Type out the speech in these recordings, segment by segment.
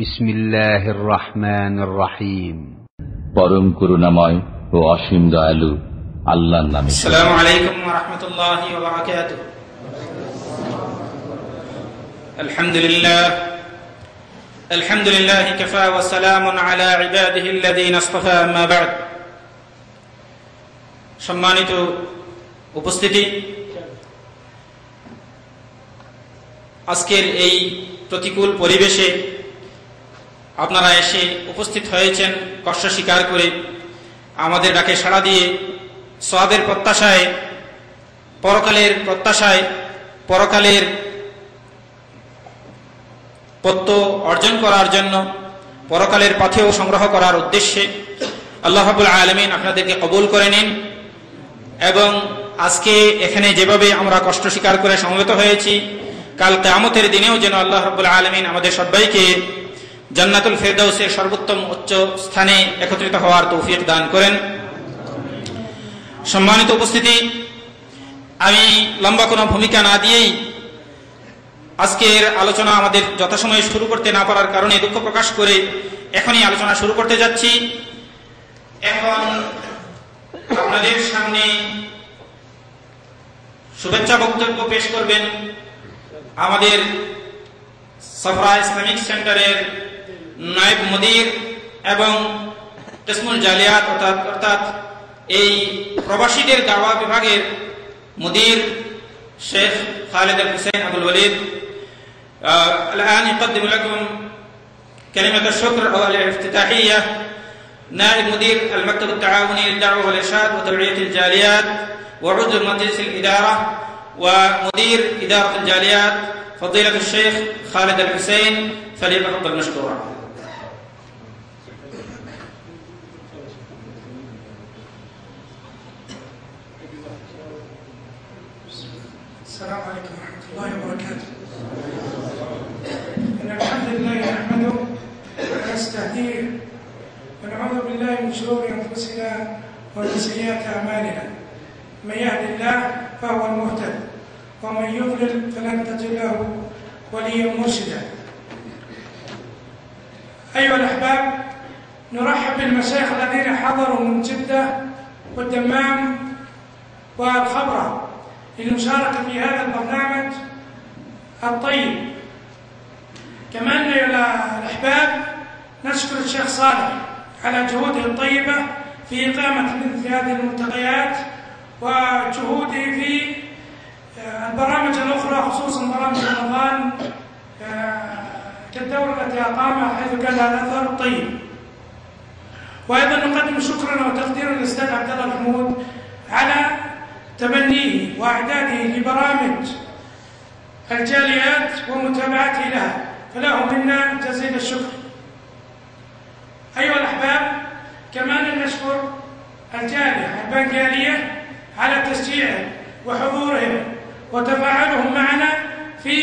বিসমিল্লাহির রহমানির রহিম। পরম করুণাময় ও অসীম দয়ালু আল্লাহর নামে। আসসালামু আলাইকুম ওয়া রাহমাতুল্লাহি ওয়া বারাকাতুহু। আলহামদুলিল্লাহি কাফা ওয়া সালামুন আলা ইবাদিহি আল্লাযীনা ইসতাফা, আম্মা বা'দ। সম্মানিত উপস্থিতি, আজকের এই প্রতিকূল পরিবেশে আপনারা এসে উপস্থিত হয়েছেন কষ্ট স্বীকার করে, আমাদের ডাকে সাড়া দিয়ে সওয়াবের প্রত্যাশায়, পরকালের প্রত্যাশায়, পরকালের পত্য অর্জন করার জন্য, পরকালের পথেও সংগ্রহ করার উদ্দেশ্যে। আল্লাহ রাব্বুল আলামিন আপনাদেরকে কবুল করে নিন এবং আজকে এখানে যেভাবে আমরা কষ্ট স্বীকার করে সমবেত হয়েছি, কাল কিয়ামতের দিনেও যেন আল্লাহ রাব্বুল আলামিন আমাদের সবাইকে জান্নাতুল ফেরদাউসের সর্বোত্তম উচ্চ স্থানে একত্রিত হওয়ার তৌফিক দান করেন। সম্মানিত উপস্থিতি, আমি লম্বা কোনো ভূমিকা না দিয়েই আজকের আলোচনা আমাদের যথাসময়ে শুরু করতে না পারার কারণে দুঃখ প্রকাশ করে এখনই আলোচনা শুরু করতে যাচ্ছি। এখন আপনাদের সামনে শুভেচ্ছা বক্তব্য পেশ করবেন আমাদের সফরা ইসলামিক সেন্টারের নায়েব মুদির এবং কিসমুল জালিয়াত অর্থাৎ এই প্রবাসীদের দাওয়া বিভাগের মুদির শেখ খালিদ আল হুসাইন আবুল ওয়ালিদ। الآن يقدم لكم كلمة الشكر أو الافتتاحية نائب مدير المكتب التعاوني للدعوة والإرشاد وتوعية الجاليات وعضو مجلس الإدارة ومدير إدارة الجاليات فضيلة الشيخ خالد الحسين، فليتفضل مشكورا. السلام عليكم ورحمة الله وبركاته. إن الحمد لله نحمده ونستهديه ونعوذ بالله من شرور أنفسنا ومن سيئات أعمالنا، من يهد الله فهو المهتد ومن يضلل فلن تجد له وليا مرشدا. أيها الأحباب، نرحب بالمشايخ الذين حضروا من جدة والدمام والخبرة للمشاركة في هذا البرنامج الطيب. كما أن الأحباب نشكر الشيخ صالح على جهوده الطيبة في إقامة مثل هذه الملتقيات وجهوده في البرامج الأخرى، خصوصا برامج رمضان كالدورة التي أقامها، حيث كان هذا الأثر الطيب. وأيضا نقدم شكرنا وتقديرنا للأستاذ عبد الله محمود على تبنيه وإعداده لبرامج الجاليات ومتابعته لها، فله منا جزيل الشكر. أيها الأحباب، كمان نشكر الجالية البنغالية على تشجيعهم وحضورهم وتفاعلهم معنا في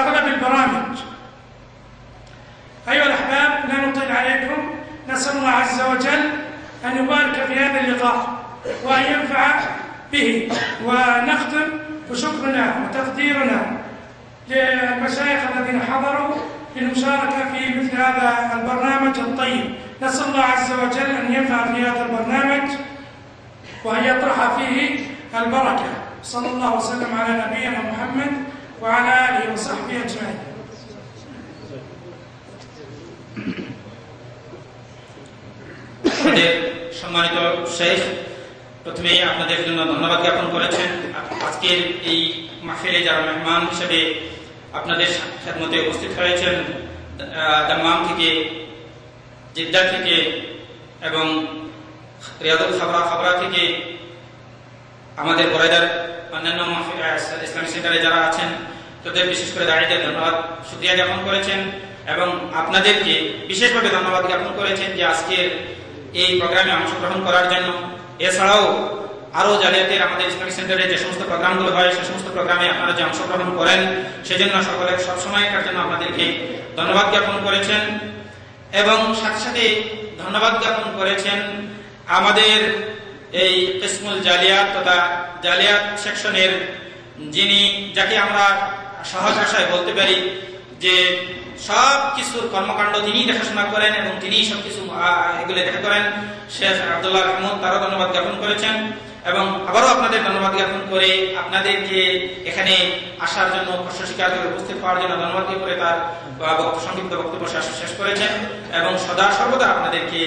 أغلب البرامج. أيها الأحباب، لا نطيل عليكم، نسأل الله عز وجل أن يبارك في هذا اللقاء وأن ينفع به. ونختم بشكرنا وتقديرنا للمشايخ الذين حضروا للمشاركة في مثل هذا البرنامج الطيب. نسأل الله عز وجل أن ينفع في هذا البرنامج وأن يطرح فيه البركة. صلى الله وسلم على نبينا محمد وعلى آله وصحبه أجمعين. সম্মানিত শেখ, প্রথমেই আপনাদের জন্য ধন্যবাদ জ্ঞাপন করেছেন। আজকের এই মাহফিলে যারা মেহমান হিসেবে আপনাদের খেদমতে উপস্থিত হয়েছেন, দাম্মাম থেকে, জিদ্দা থেকে এবং রিয়াদুল খাবরা থেকে, আমাদের বরাইদার অন্যান্য ইসলামিক সেন্টারে যারা আছেন তাদের বিশেষ করে দাঁড়িয়ে ধন্যবাদ শুকরিয়া জ্ঞাপন করেছেন এবং আপনাদেরকে বিশেষভাবে ধন্যবাদ জ্ঞাপন করেছেন যে আজকের এই প্রোগ্রামে অংশগ্রহণ করার জন্য। এছাড়াও আরও জালিয়াতের আমাদের ইসলামিক সেন্টারে যে সমস্ত প্রোগ্রামগুলো হয় সে সমস্ত প্রোগ্রামে আপনারা যে অংশগ্রহণ করেন সেজন্য সকলের সবসময়কার জন্য আপনাদেরকে ধন্যবাদ জ্ঞাপন করেছেন এবং সাথে সাথে ধন্যবাদ জ্ঞাপন করেছেন আমাদের এই কিসমুল জালিয়াত তথা জালিয়াত সেকশনের যাকে আমরা সহজ ভাষায় বলতে পারি যে সব কিছুর কর্মকাণ্ড তিনি দেখাশোনা করেন এবং তিনি সবকিছু এগুলো দেখা করেন। শেখ আব্দুল্লাহ মাহমুদ তারও ধন্যবাদ জ্ঞাপন করেছেন এবং আবারও আপনাদের ধন্যবাদ জ্ঞাপন করে আপনাদেরকে এখানে আসার জন্য কষ্ট স্বীকার করে উপস্থিত হওয়ার জন্য ধন্যবাদ করে তার সংক্ষিপ্ত বক্তব্য শেষ করেছেন এবং সদা সর্বদা আপনাদেরকে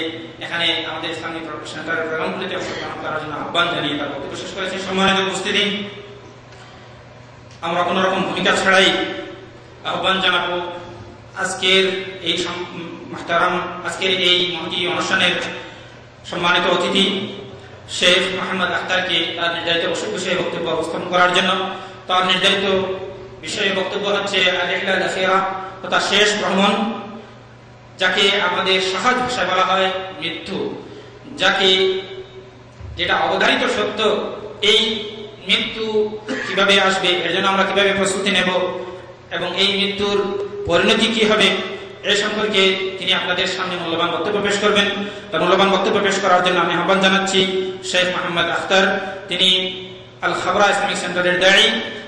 এখানে আমাদের ইসলামিক সেন্টারের প্রোগ্রামগুলিতে অংশগ্রহণ করার জন্য আহ্বান জানিয়ে তার বক্তব্য শেষ করেছেন। সম্মানিত উপস্থিতি, আমরা কোন রকম ভূমিকা ছাড়াই আহ্বান জানাবো আজকের এই মুহতারাম আজকের এই মহতি অনুষ্ঠানের সম্মানিত অতিথি শেখ মোহাম্মদ আখতারকে তার নির্ধারিত বিষয়ে বক্তব্য উপস্থাপন করার জন্য। তার নির্ধারিত বিষয়ে বক্তব্য হচ্ছে আল-ইহলাল আখিরা, তথা শেষ ভ্রমণ, যাকে আমাদের সহজ ভাষায় বলা হয় মৃত্যু, যেটা অবধারিত সত্য। এই মৃত্যু কিভাবে আসবে, এর জন্য আমরা কিভাবে প্রস্তুতি নেব এবং এই মৃত্যুর পরিণতি কি হবে, এ সম্পর্কে তিনি আপনাদের সামনে মূল্যবান বক্তব্য পেশ করবেন। তার মূল্যবান বক্তব্য পেশ করার জন্য আমি আহ্বান জানাচ্ছি শেখ মোহাম্মদ আখতার। তিনি আল খাবরা ইসলামিক সেন্টারের দায়ী,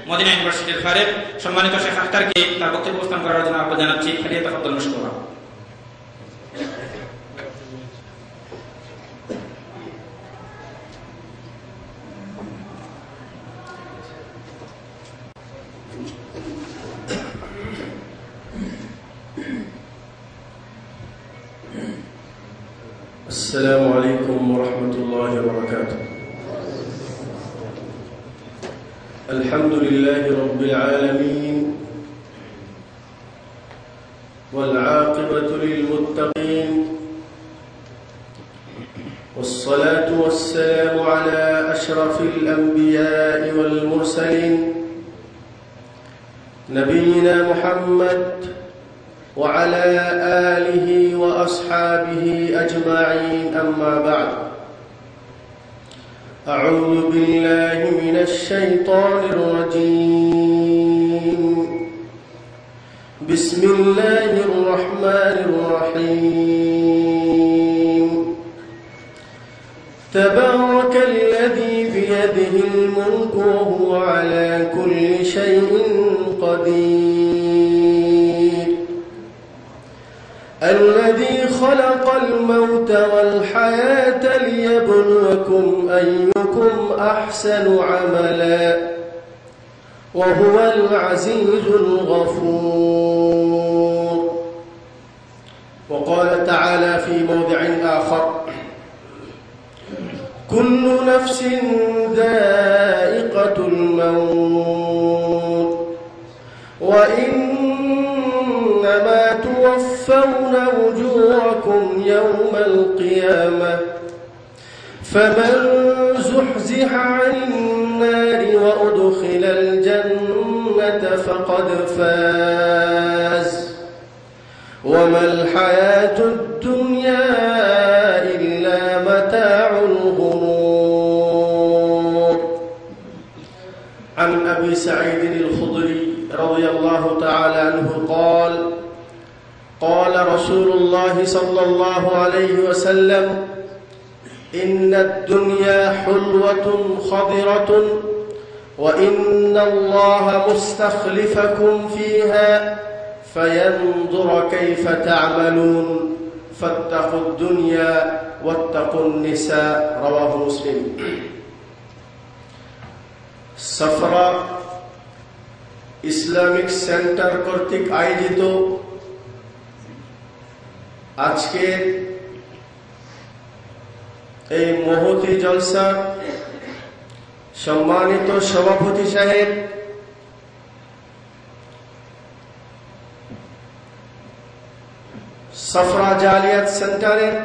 মদিনা ইউনিভার্সিটির ফারেক। সম্মানিত শেখ আখতারকে তার বক্তব্য উপস্থাপন করার জন্য আহ্বান জানাচ্ছি। ফালিয়াতাফাদ্দাল মাশকুরা। السلام عليكم ورحمة الله وبركاته. الحمد لله رب العالمين والعاقبة للمتقين والصلاة والسلام على أشرف الأنبياء والمرسلين نبينا محمد وعلى آله وأصحابه أجمعين. أما بعد، أعوذ بالله من الشيطان الرجيم. بسم الله الرحمن الرحيم. تبارك الذي بيده الملك وهو على كل شيء قدير. الذي خلق الموت والحياة ليبلوكم أيكم أحسن عملا وهو العزيز الغفور. وقال تعالى في موضع آخر: كل نفس ذائقة الموت وإنما توفون أجوركم يوم القيامة فمن زحزح عن النار وأدخل الجنة فقد فاز وما الحياة الدنيا إلا متاع الغرور. عن أبي سعيد الخدري رضي الله تعالى عنه قال: قال رسول الله صلى الله عليه وسلم: إن الدنيا حلوة خضرة وإن الله مستخلفكم فيها فينظر كيف تعملون فاتقوا الدنيا واتقوا النساء. رواه مسلم. সফরা ইসলামিক সেন্টার কর্তৃক আয়োজিত আজকের এই মহতি জলসা সম্মানিত সভাপতি সাহেব, সফরা জালিয়াত সেন্টারের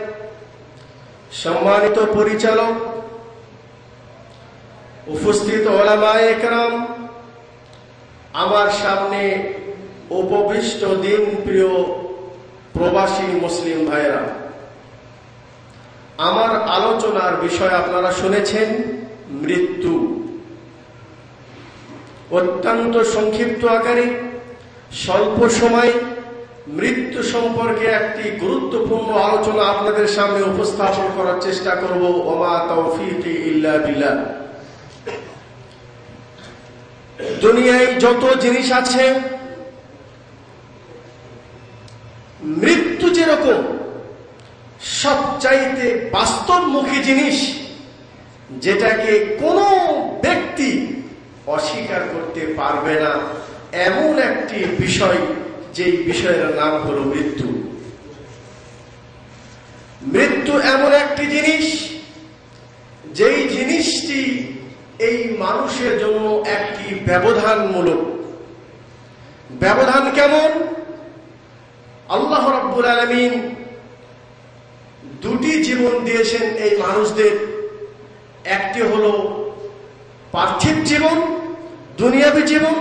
সম্মানিত পরিচালক, উপস্থিত ওলামায়ে কেরাম, আমার সামনে উপবিষ্ট দিন প্রিয় প্রবাসী মুসলিম ভাইরা, আমার আলোচনার বিষয় আপনারা শুনেছেন মৃত্যু। অত্যন্ত সংক্ষিপ্ত আকারে স্বল্প সময় মৃত্যু সম্পর্কে একটি গুরুত্বপূর্ণ আলোচনা আপনাদের সামনে উপস্থাপন করার চেষ্টা করব। ওমা তাওফীকি ইল্লা বিল্লাহ। দুনিয়ায় যত জিনিস আছে মৃত্যু যেরকম সবচাইতে বাস্তবমুখী জিনিস, যেটাকে কোনো ব্যক্তি অস্বীকার করতে পারবে না, এমন একটি বিষয়, যেই বিষয়ের নাম হলো মৃত্যু। মৃত্যু এমন একটি জিনিস, যেই জিনিসটি এই মানুষের জন্য একটি ব্যবধানমূলক। ব্যবধান কেমন? আল্লাহ রাব্বুল আলামিন দুটি জীবন দিয়েছেন এই মানুষদের। একটি হলো পার্থিব জীবন, দুনিয়াবী জীবন,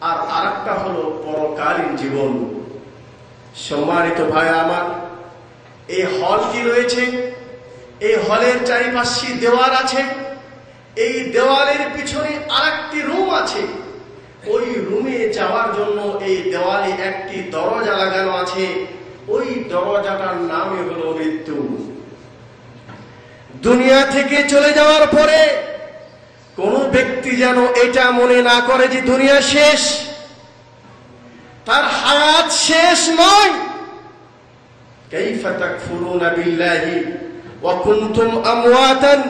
আর আরেকটা হলো পরকালীন জীবন। সম্মানিত ভাই আমার, এই হলটি রয়েছে, এই হলের চারিপাশে দেওয়াল আছে, এই দেওয়ালের পিছনে আরেকটি রুম আছে। ওই রুমে যাওয়ার জন্য এই দেওয়ালে একটি দরজা লাগানো আছে, ওই দরজাটার নামই হলো মৃত্যু। দুনিয়া থেকে চলে যাওয়ার পরে কোন ব্যক্তি যেন এটা মনে না করে যে দুনিয়া শেষ, তার হায়াত শেষ নয়। কাইফা তাকফুরুনা বিল্লাহি ওয়া কুনতুম আমওয়াতান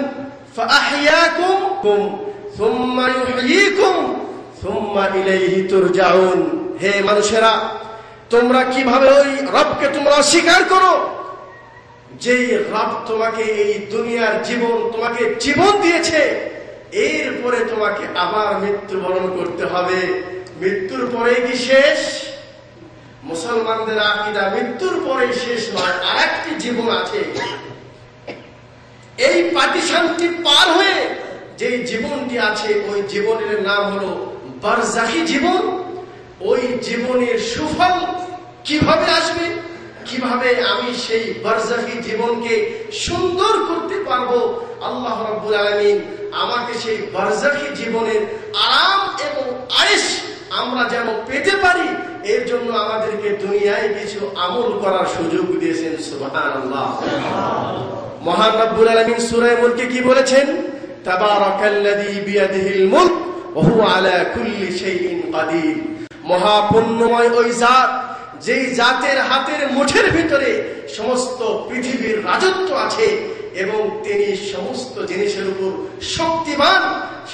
ফাআহইয়াকুম সুম্মা ইউহয়িকুম সুম্মা ইলাইহি তুরজাউন। হে মানুষেরা, তোমরা কিভাবে ওই রবকে তোমরা অস্বীকার করো, যেই রব তোমাকে এই দুনিয়ার জীবন, তোমাকে জীবন দিয়েছে, এরপরে তোমাকে আবার মৃত্যুবরণ করতে হবে। মৃত্যুর পরে কি শেষ? মুসলমানদের আকীদা মৃত্যুর পরে শেষ নয়, আরেকটি জীবন আছে। এই পাটিশানটি পার হয়ে যেই জীবনটি আছে, ওই জীবনের নাম হলো বারজাখী জীবন। ওই জীবনের সুফল কিভাবে আসবে, কিভাবে আমি সেই বারজাখী জীবনকে সুন্দর করতে পারবো, আল্লাহ রাব্বুল আলামিন আমাকে সেই বারজাখী জীবনের আরাম এবং আয়েশ আমরা যেন পেতে পারি, এর জন্য আমাদেরকে দুনিয়ায় কিছু আমল করার সুযোগ দিয়েছেন। সুবহানাল্লাহ। মহান রব্বুল আলামিন সূরা মুলকে কি বলেছেন? তাবারাকাল্লাযী বিয়াদিহিল মুলক ওয়া হুয়া আলা কুল্লি শাইইন কাদির। মহাপুণ্যময় ওই জাত, যেই জাতের হাতের মুঠের ভিতরে সমস্ত পৃথিবীর রাজত্ব আছে এবং তিনি সমস্ত জিনিসের উপর শক্তিমান,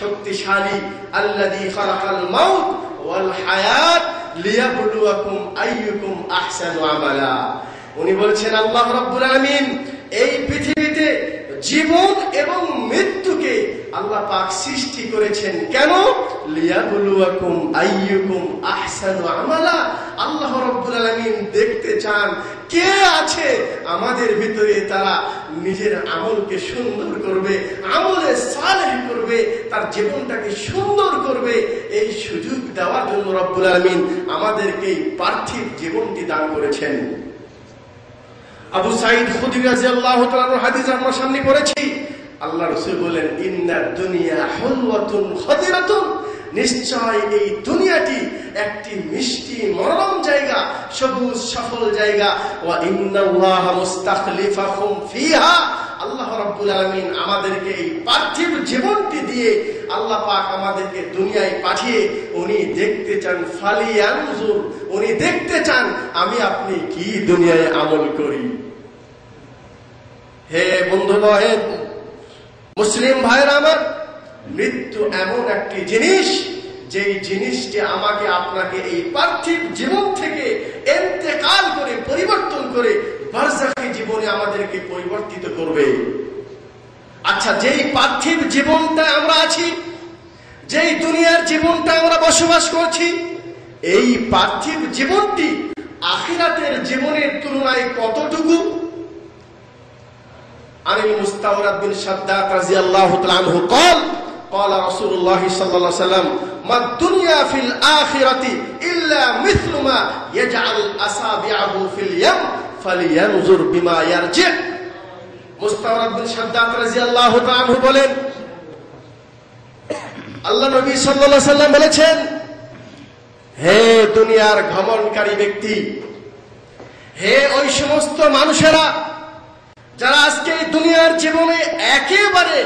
শক্তিশালী। আল্লাযী খালাকাল মাউত ওয়াল হায়াত লিয়াবলুয়াকুম আইয়ুকুম আহসানু আমালা। উনি বলছেন, আল্লাহ রাব্বুল আলামিন এই পৃথিবীতে জীবন এবং মৃত্যুকে আল্লাহ পাক সৃষ্টি করেছেন। কেন? লিয়াবলুয়াকুম আইয়ুকুম আহসানু আমালা। আল্লাহ রাব্বুল আলামিন দেখতে চান কে আছে আমাদের ভিতরে, তারা নিজের আমলকে সুন্দর করবে, আমলে সালেহ করবে, তার জীবনটাকে সুন্দর করবে। এই সুযোগ দেওয়ার জন্য রাব্বুল আলামিন আমাদেরকে এই পার্থিব জীবনটি দান করেছেন। আবু সাঈদ খুদরি রাদিয়াল্লাহু তাআলার হাদিস আমরা সামনে পড়েছি। আল্লাহ রাসূল বলেন, ইন্নাদ দুনিয়া হুলওয়াতুন খাদিরাতুন। নিশ্চয় এই দুনিয়াটি একটি মিষ্টি মনোরম জায়গা, সবুজ সফল জায়গা। ওয়া ইন্নাল্লাহা মুস্তাখলিফাকুম ফিহা। আল্লাহ রাব্বুল আলামিন আমাদেরকে এই পার্থিব জীবনটি দিয়ে আল্লাহ পাক আমাদেরকে দুনিয়ায় পাঠিয়ে উনি দেখতে চান, ফালিয়ানজুর, উনি দেখতে চান আমি আপনি কি দুনিয়ায় আমল করি। হে বন্ধু, হে মুসলিম ভাইরা আমার, মৃত্যু এমন একটি জিনিস, যেই জিনিসটি আমাকে আপনাকে এই পার্থিব জীবন থেকে ইন্তেকাল করে, পরিবর্তন করে বারজাখী জীবনে আমাদেরকে পরিবর্তিত করবে। আচ্ছা, যেই পার্থিব জীবনটা আমরা আছি, যেই দুনিয়ার জীবনটা আমরা বসবাস করছি, এই পার্থিব জীবনটি আখিরাতের জীবনের তুলনায় কতটুকু? আনিল মুস্তাওরাদ বিন শাদ্দাদ রাদিয়াল্লাহু তাআলা আনহু قال قال رسول الله صلى الله عليه وسلم ما الدنيا في الآخرة إلا مثل ما يجعل أصابعه في اليم فلينظر بما يرجع। মুস্তাওরাদ বিন শাদ্দাদ রাদিয়াল্লাহু তাআলা আনহু বলেন, আল্লাহ নবী সাল্লাল্লাহু আলাইহি ওয়াসাল্লাম বলেছেন, হে দুনিয়ার ঘমণ্ডকারী ব্যক্তি, হে ওই সমস্ত মানুষেরা যারা আজকে দুনিয়ার জীবনে একেবারে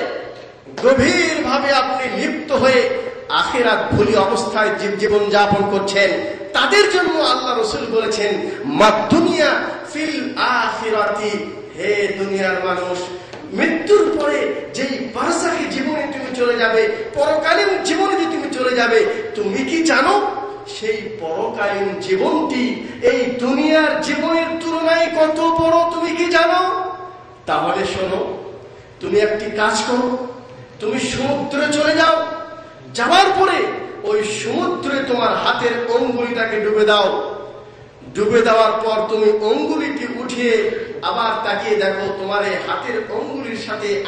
গভীরভাবে আপনি লিপ্ত হয়ে আখিরাত ভুলি অবস্থায় জীবন যাপন করছেন, তাদের জন্য আল্লাহ রাসূল বলেছেন মাদ-দুনিয়া ফিল আখিরাতি, হে দুনিয়ার মানুষ, মৃত্যুর পরে যেই বারজাখী জীবনে তুমি চলে যাবে, পরকালীন জীবনে যে তুমি চলে যাবে, তুমি কি জানো সেই পরকালীন জীবনটি এই দুনিয়ার জীবনের তুলনায় কত বড়? তুমি কি জানো? তাহলে শোনো, তুমি একটি কাজ করো, তুমি সমুদ্রে চলে যাও, যাওয়ার পরে ওই সমুদ্রে তোমার হাতের আঙ্গুলিটাকে ডুবে দাও। ডুবে দেওয়ার পর তুমি আঙ্গুলিটি উঠিয়ে আবার তাকিয়ে দেখো তোমার এই হাতের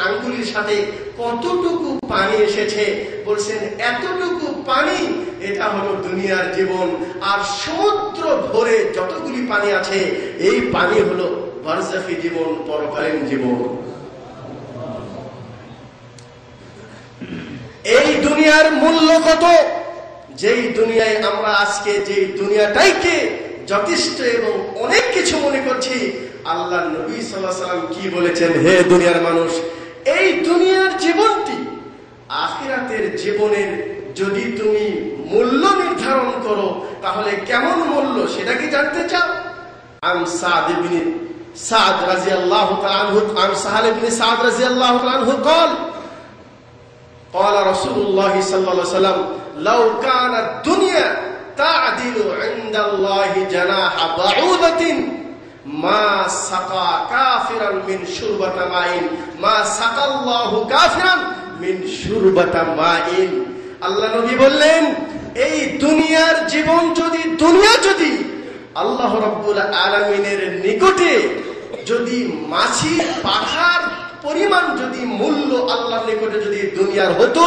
আঙ্গুলির সাথে কতটুকু পানি এসেছে। বলছেন এতটুকু পানি, এটা হলো দুনিয়ার জীবন। আর সমুদ্র ভরে যতগুলি পানি আছে, এই পানি হলো বারজাখী জীবন, পরকালীন জীবন। এই দুনিয়ার মূল্য কত? যেই দুনিয়ায় আমরা আজকে যেই দুনিয়াটাইকে যথেষ্ট এবং অনেক কিছু মনে করছি, আল্লাহ নবী সাল্লাল্লাহু আলাইহি ওয়াসাল্লাম কি বলেছেন? হে দুনিয়ার মানুষ, এই দুনিয়ার জীবনটি আখিরাতের জীবনের যদি তুমি মূল্য নির্ধারণ করো, তাহলে কেমন মূল্য সেটা কি জানতে চাও? আন সাদ ইবনে সাদ রাদিয়াল্লাহু তাআলা আনহু, আন সাহাল ইবনে সাদ রাদিয়াল্লাহু তাআলা আনহু قال قال رسول الله صلى الله عليه وسلم لو كانت الدنيا تعدل عند الله جناح بعوضة ما سقى كافرا من شربة ماء ما سقى الله كافرا من شربة ماء। আল্লাহ নবী বললেন, এই দুনিয়ার জীবন যদি আল্লাহ রাব্বুল আলামিনের নিকটে যদি মাছির পাখার পরিমাণ যদি মূল্য আল্লাহর নিকটে যদি দুনিয়ার হতো,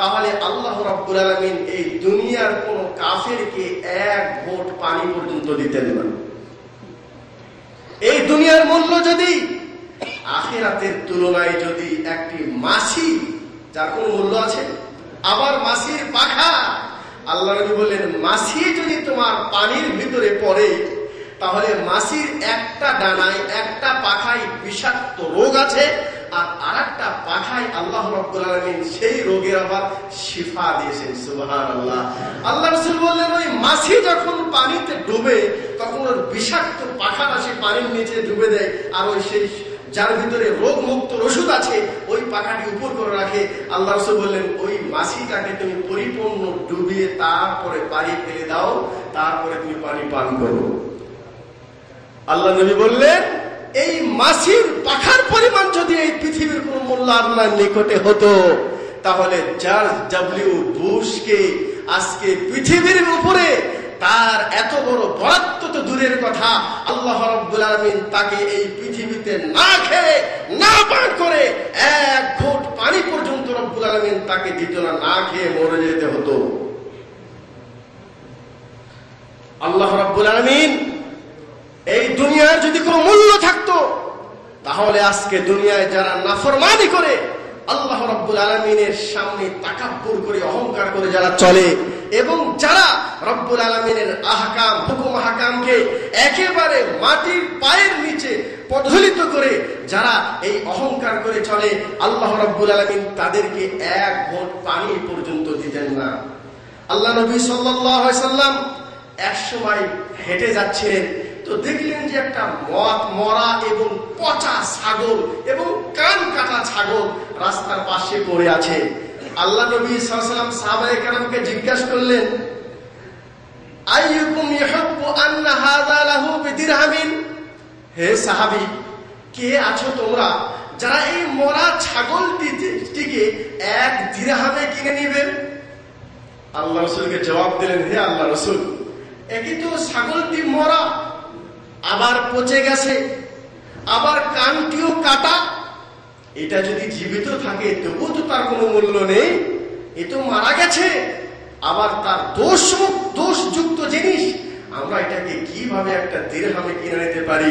তাহলে আল্লাহ রাব্বুল আলামিন এই দুনিয়ার কোন কাফেরকে এক ঘোট পানি পর্যন্ত দিতেন না। এই দুনিয়ার মূল্য যদি আখিরাতের তুলনায় যদি একটি মাছি, যার কোন মূল্য আছে, আবার মাছির পাখা, আল্লাহ নবী বললেন মাছি যদি তোমার পানির ভিতরে পড়ে, তাহলে মাছির একটা ডানায় একটা পাখায় বিষাক্ত রোগ আছে, আর আরেকটা পাখায় আল্লাহ রাব্বুল আলামিন সেই রোগের আবার শিফা দিয়েছেন। সুবহানাল্লাহ। আল্লাহ রাসূল বললেন ওই মাছি যখন পানিতে ডুবে, তখন ওর বিষাক্ত পাখাটা সে পানির নিচে ডুবে দেয়, আর ওই সেই যার ভিতরে রোগ মুক্ত ওষুধ আছে ওই পাখাটি উপর করে রাখে। আল্লাহ রাসূল বললেন ওই মাছিটাকে তুমি পরিপূর্ণ ডুবিয়ে তারপরে পানি ফেলে দাও, তারপরে তুমি পানি পান করো। আল্লাহ নবী বললেন এই মাছির পাখার পরিমাণ যদি এই পৃথিবীর কোন মূল্য আল্লাহর নিকটে হতো, তাহলে জর্জ ডব্লিউ বুশকে আজকে পৃথিবীর উপরে তার এত বড় বরাদ্দ তো দূরের কথা, আল্লাহ রাব্বুল আলামিন তাকে এই পৃথিবীতে না খেয়ে না পান করে এক ঘোট পানি পর্যন্ত রব্বুল আলামিন তাকে দিত না, না খেয়ে মরে যেতে হতো। আল্লাহ রাব্বুল আলামিন এই দুনিয়ার যদি কোনো মূল্য থাকতো, তাহলে আজকে দুনিয়ায় যারা নাফরমানি করে, আল্লাহ রাব্বুল আলামিনের সামনে তাকাব্বুর করে অহংকার করে যারা চলে, এবং যারা রব্বুল আলামিনের আহকাম হুকুম আহকামকে একেবারে মাটির পায়ের নিচে পদদলিত করে যারা এই অহংকার করে চলে, আল্লাহ রাব্বুল আলামিন তাদেরকে এক ঘোট পানি পর্যন্ত দিতেন না। আল্লাহ নবী সাল্লাল্লাহু আলাইহি সাল্লাম এক সময় হেঁটে যাচ্ছিলেন, তো দেখলেন যে একটা মরা এবং পচা ছাগল এবং কান কাটা ছাগল রাস্তার পাশে পড়ে আছে। আল্লাহ নবী সাল্লাল্লাহু আলাইহি ওয়াসাল্লাম সাহাবায়ে কেরামকে জিজ্ঞাসা করলেন, আইয়ুকুম ইউহিব্বু আন্না হাযা লাহু বিদিরহামিন, হে সাহাবী, কে আছো তোমরা যারা এই মরা ছাগলটিকে এক দিরহামে কিনে নিবে? আল্লাহ রাসূলকে জবাব দিলেন, হে আল্লাহ রাসূল, একই তো ছাগলটি মরা, আবার পচে গেছে, আবার কানটিও কাটা, এটা যদি জীবিত থাকে তবুও তো তার কোনো মূল্য নেই, এ তো মারা গেছে, আবার তার দোষযুক্ত জিনিস, আমরা এটাকে কিভাবে একটা দিরহামে কিনে নিতে পারি?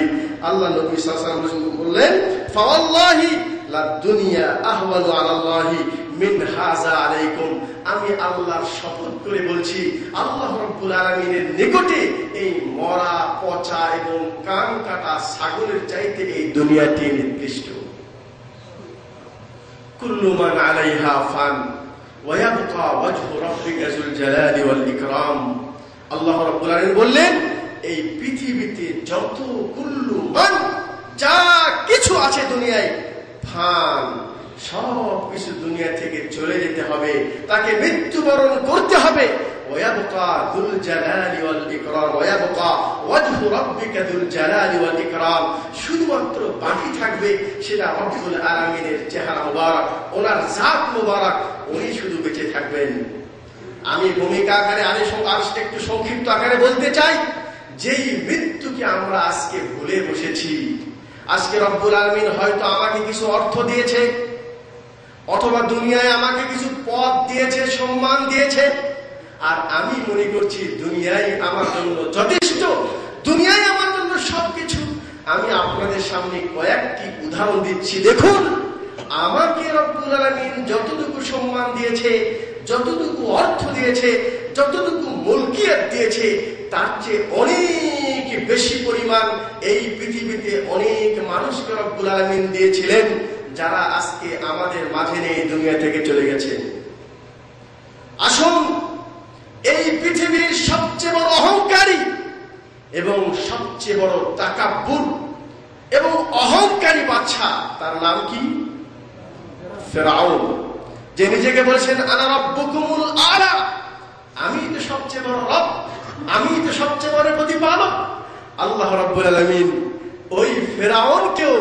আল্লাহ নবী সাল্লাল্লাহু আলাইহি ওয়াসাল্লাম বললেন, ফাওয়াল্লাহি লা দুনিয়া আহওয়ানু আলাল্লাহি মিন হাযা আলাইকুম, আমি আল্লাহর শপথ করে বলছি, আল্লাহ রাব্বুল আলামিনের নিকটে এই মরা পচা এবং কান কাটা ছাগলের চাইতে এই দুনিয়াটি নিকৃষ্ট। কুল্লু মান আলাইহা ফান ওয়া ইয়াবকা ওয়াজহু রাব্বিকা যুল জালালি ওয়াল ইকরাম। আল্লাহ রাব্বুল আলামিন বললেন, এই পৃথিবীতে যত কুল্লু মান, যা কিছু আছে দুনিয়ায়, ফান, সব কিছু দুনিয়া থেকে চলে যেতে হবে, তাকে মৃত্যুবরণ করতে হবে। ওয়ায়াবকা যুল জালালি ওয়াল ইকরাম, ওয়ায়াবকা ওয়াজহু রাব্বিকা যুল জালালি ওয়াল ইকরাম, শুধুমাত্র বাকি থাকবে সেটা রব্বুল আলামিনের চেহারা মুবারক, ওনার জাত মুবারক, উনি শুধু বেঁচে থাকবেন। আমি ভূমিকা আকারে একটু সংক্ষিপ্ত আকারে বলতে চাই, যেই মৃত্যুকে আমরা আজকে ভুলে বসেছি, আজকে রব্বুল আলামিন হয়তো আমাকে কিছু অর্থ দিয়েছে, অথবা দুনিয়ায় আমাকে কিছু পদ দিয়েছে, সম্মান দিয়েছে, আর আমি মনে করছি দুনিয়ায় আমার জন্য যথেষ্ট, দুনিয়ায় আমার জন্য সবকিছু। আমি আপনাদের সামনে কয়েকটি উদাহরণ দিচ্ছি। দেখুন, আমাকে রব্বুল আলামিন যতটুকু সম্মান দিয়েছে, যতটুকু অর্থ দিয়েছে, যতটুকু মুলকিয়াত দিয়েছে, তার চেয়ে অনেক বেশি পরিমাণ এই পৃথিবীতে অনেক মানুষকে রব্বুল আলামিন দিয়েছিলেন, যারা আজকে আমাদের মাঝে নেই, দুনিয়া থেকে চলে গেছে। আসুন, এই পৃথিবীর সবচেয়ে বড় অহংকারী এবং সবচেয়ে বড় তাকাব্বুর এবং অহংকারী বাদশা, তার নাম কি? ফেরাউন, যে নিজেকে বলেছেন আনা রাব্বুকুমুল আলা, আমি তো সবচেয়ে বড় রব, আমি তো সবচেয়ে বড় প্রতিপালক। আল্লাহ রাব্বুল আলামিন ওই ফেরাউনকেও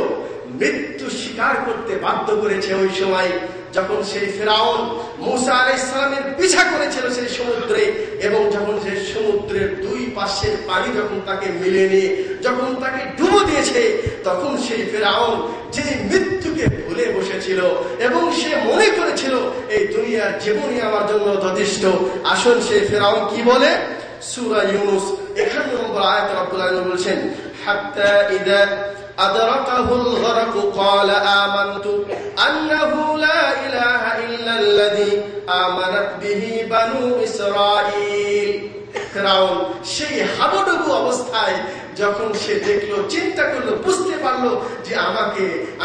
মৃত্যু স্বীকার করতে বাধ্য করেছে। ওই সময় যখন সেই ফেরাউন মূসা আলাইহিস সালামের পিছা করেছিল সেই সমুদ্রে, এবং যখন সেই সমুদ্রের দুই পাশের পানি যখন তাকে মিলে নিয়ে যখন তাকে ডুবো দিয়েছে, তখন সেই ফেরাউন যে মৃত্যুকে ভুলে বসেছিল এবং সে মনে করেছিল এই দুনিয়ার জীবনই আমার জন্য যথেষ্ট। আসুন, সেই ফেরাউন কি বলে? সূরা ইউনূস 51 নম্বর আয়াতে রব্বুল আলামিন বলেছেন, হাত্তা ইযা আদরাকাহুল গরক ক্বালা আমানতু আন্নাহু লা ইলাহা ইল্লাল্লাযী আমানাত বিহি বানু ইসরাঈল। ফেরাউন সেই হাবুডুবু অবস্থায় যখন সে দেখলো, চিন্তা করলো, বুঝতে পারলো যে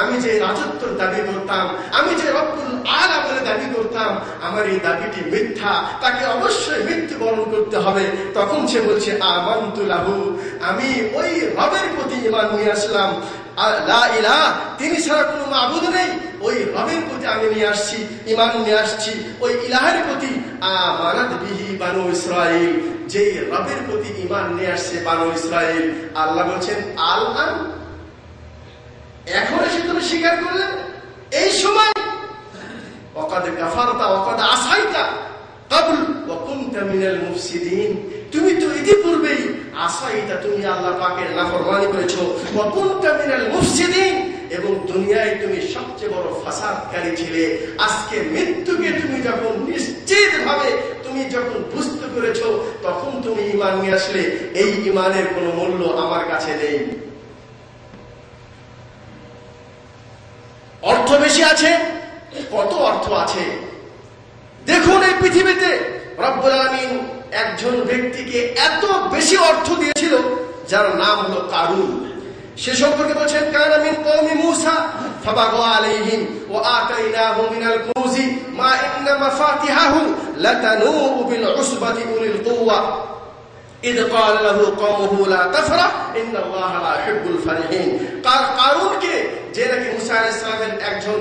আমি যে রাজত্বর দাবি করতাম, আমি যে রব্বুল আলা বলে দাবি করতাম, আমার এই দাবিটি মিথ্যা, তাকে অবশ্যই মৃত্যুবরণ করতে হবে। তখন সে বলছে আমানতু লাহু, আমি ওই রবের প্রতি ঈমান নিয়ে আসলাম, লা ইলাহা, তিনি ছাড়া কোনো মাবুদ নেই, ওই রবের প্রতি আমি নিয়ে আসছি, ঈমান নিয়ে আসছি, ওই ইলাহের প্রতি। আমানাত বিহি বানু ইসরাঈল, যে রবের প্রতি ঈমান নিয়ে আসছে বানু ইসরাঈল। আল্লাহ বলছেন আল-আন, এখন এসে তুমি স্বীকার করলে, এই সময় ওয়াকাদ কাফারতা ওয়াকাদ আসাইতা ক্বাবল ওয়া কুনতা মিনাল মুফসিদিন, তুমি তো ইতিপূর্বেই আসাইতা, তুমি আল্লাহ পাকের নাফরমানি করেছো, ওয়া কুনতা মিনাল মুফসিদিন, এবং দুনিয়ায় তুমি সবচেয়ে বড় ফাসাদকারী ছিলে। আজকে মৃত্যুকে তুমি যখন নিশ্চিতভাবে তুমি যখন বুঝতে পেরেছো, তখন তুমি ঈমান নিয়ে আসলে। এই ঈমানের কোনো মূল্য আমার কাছে নেই। অর্থ বেশি আছে, কত অর্থ আছে দেখুন। এই পৃথিবীতে রব্বুল আলামিন একজন ব্যক্তিকে এত বেশি অর্থ দিয়েছিল, যার নাম হলো কারুন। সে সম্পর্কে বলছেন, কানা মিন কওমি মূসা ফাবাগা আলাইহিম ওয়া আতাইনাহু মিনাল কুনুজি মা ইন্না মাফাতিহাহু লাতানূ বিল উসবাতি উলিল কুওয়া ইদ ক্বালা লাহু কওমুহু লা তাফরাহ ইন্নাল্লাহা লা ইউহিব্বুল ফারিহিন। কারুনকে, যে নাকি মূসা আলাইহিস সালামের একজন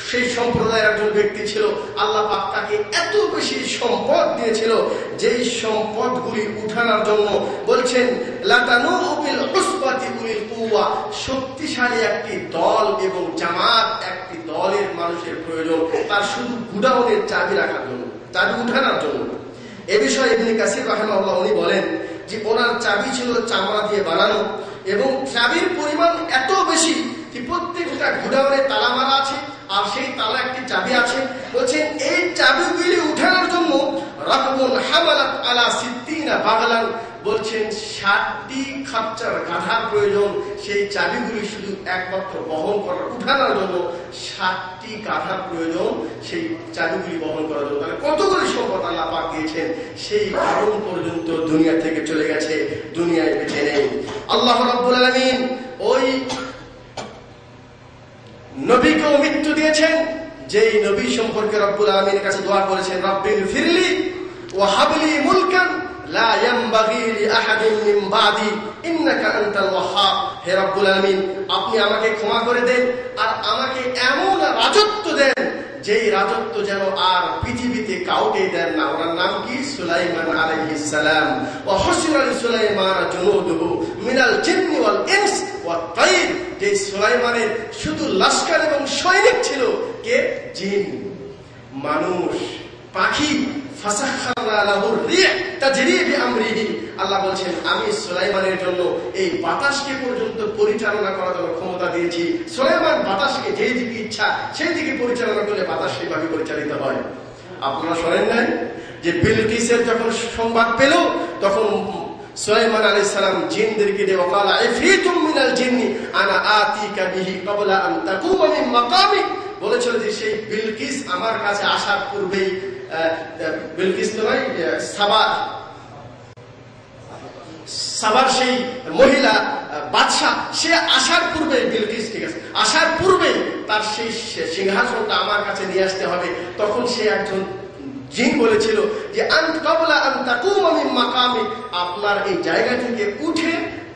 সেই সম্প্রদায়ের একজন ব্যক্তি ছিল, আল্লাহ পাক তাকে এত বেশি সম্পদ দিয়েছিল, যেই সম্পদগুলি উঠানোর জন্য বলছেন লাতানূ বিল উসবাতি উলিল কুওয়া, শক্তিশালী একটি দল এবং জামাত, একটি দলের মানুষের প্রয়োজন তার শুধু গুডাউনের চাবি রাখার জন্য, চাবি উঠানোর জন্য। এ বিষয়ে ইবনে কাসির রাহিমাহুল্লাহ উনি বলেন যে ওনার চাবি ছিল চামড়া দিয়ে বানানো, এবং চাবির পরিমাণ এত বেশি যে প্রত্যেকটা গুডাউনে তালা মারা আছে, আর সেই তালা একটি চাবি আছে। বলছেন এই চাবিগুলি উঠানোর জন্য রাকবুন হামালাত আলা 60 বাগলান, বলছেন 60টি খাচ্চার গাধার প্রয়োজন। সেই চাবিগুলি শুধু একমাত্র বহন করার, উঠানোর জন্য 60টি গাধার প্রয়োজন, সেই চাবিগুলি বহন করার জন্য। তাহলে কতগুলি সম্পদ আল্লাহ পাক দিয়েছেন। সেই কারণ পর্যন্ত দুনিয়া থেকে চলে গেছে, দুনিয়ায় বেঁচে নেই। আল্লাহ রাব্বুল আলামিন ওই নবীকেও মৃত্যু দিয়েছেন, যেই নবী সম্পর্কে রব্বুল আলামিনের কাছে দোয়া করেছেন, রব্বিল ফিরলি ওয়া হাবলি মুলকান লা ইয়ানবাগি লিআহাদিন মিন বাদি ইন্নাকা আনতাল ওয়াহ্হাব। হে রব্বুল আলামিন, আপনি আমাকে ক্ষমা করে দেন আর আমাকে এমন রাজত্ব দেন যেই রাজত্ব যেন আর পৃথিবীতে কাউকে দেন না। ওনার নাম কি? সুলাইমান আলাইহিস সালাম। ওয়া হুসিরা লিসুলাইমান জুনুদুহু মিনাল জিন্নি ওয়াল ইনস ওয়াত তাইর। যে সুলাইমানের শুধু লস্কর এবং সৈনিক ছিল কে? জিন, মানুষ, পাখি। ফাসাখখারনা লাহুর রিহ তাজরি বিআমরিহি। আল্লাহ বলছেন আমি সুলাইমানের জন্য এই বাতাসকে পর্যন্ত পরিচালনা করার জন্য ক্ষমতা দিয়েছি। সুলাইমান বাতাসকে যেই দিকে ইচ্ছা সেই দিকে পরিচালনা করলে বাতাস সেভাবে পরিচালিত হয়। আপনারা শোনেন নাই যে বিলকিসের যখন সংবাদ পেল তখন সুলাইমান আলাইহিস সালাম জিনদেরকে দিয়ে ওয়াকালা ইফরিতুম মিনাল জিন্নি আনা আতিকা বিহি ক্বাবলা আন তাকুমা মিন মাকামিক। বলেছিল যে সেই বিলকিস আমার কাছে আসার পূর্বেই, বিলকিস তো নয়, সাবার সেই মহিলা বাদশা, সে আসার পূর্বে, বিলকিস ঠিক আছে, আসার পূর্বে তার সেই সিংহাসনটা আমার কাছে নিয়ে আসতে হবে। তখন সে একজন জিন বলেছিল যে ক্বাবলা আন তাকুমা মিন মাকামিক, আপনার এই জায়গা থেকে উঠে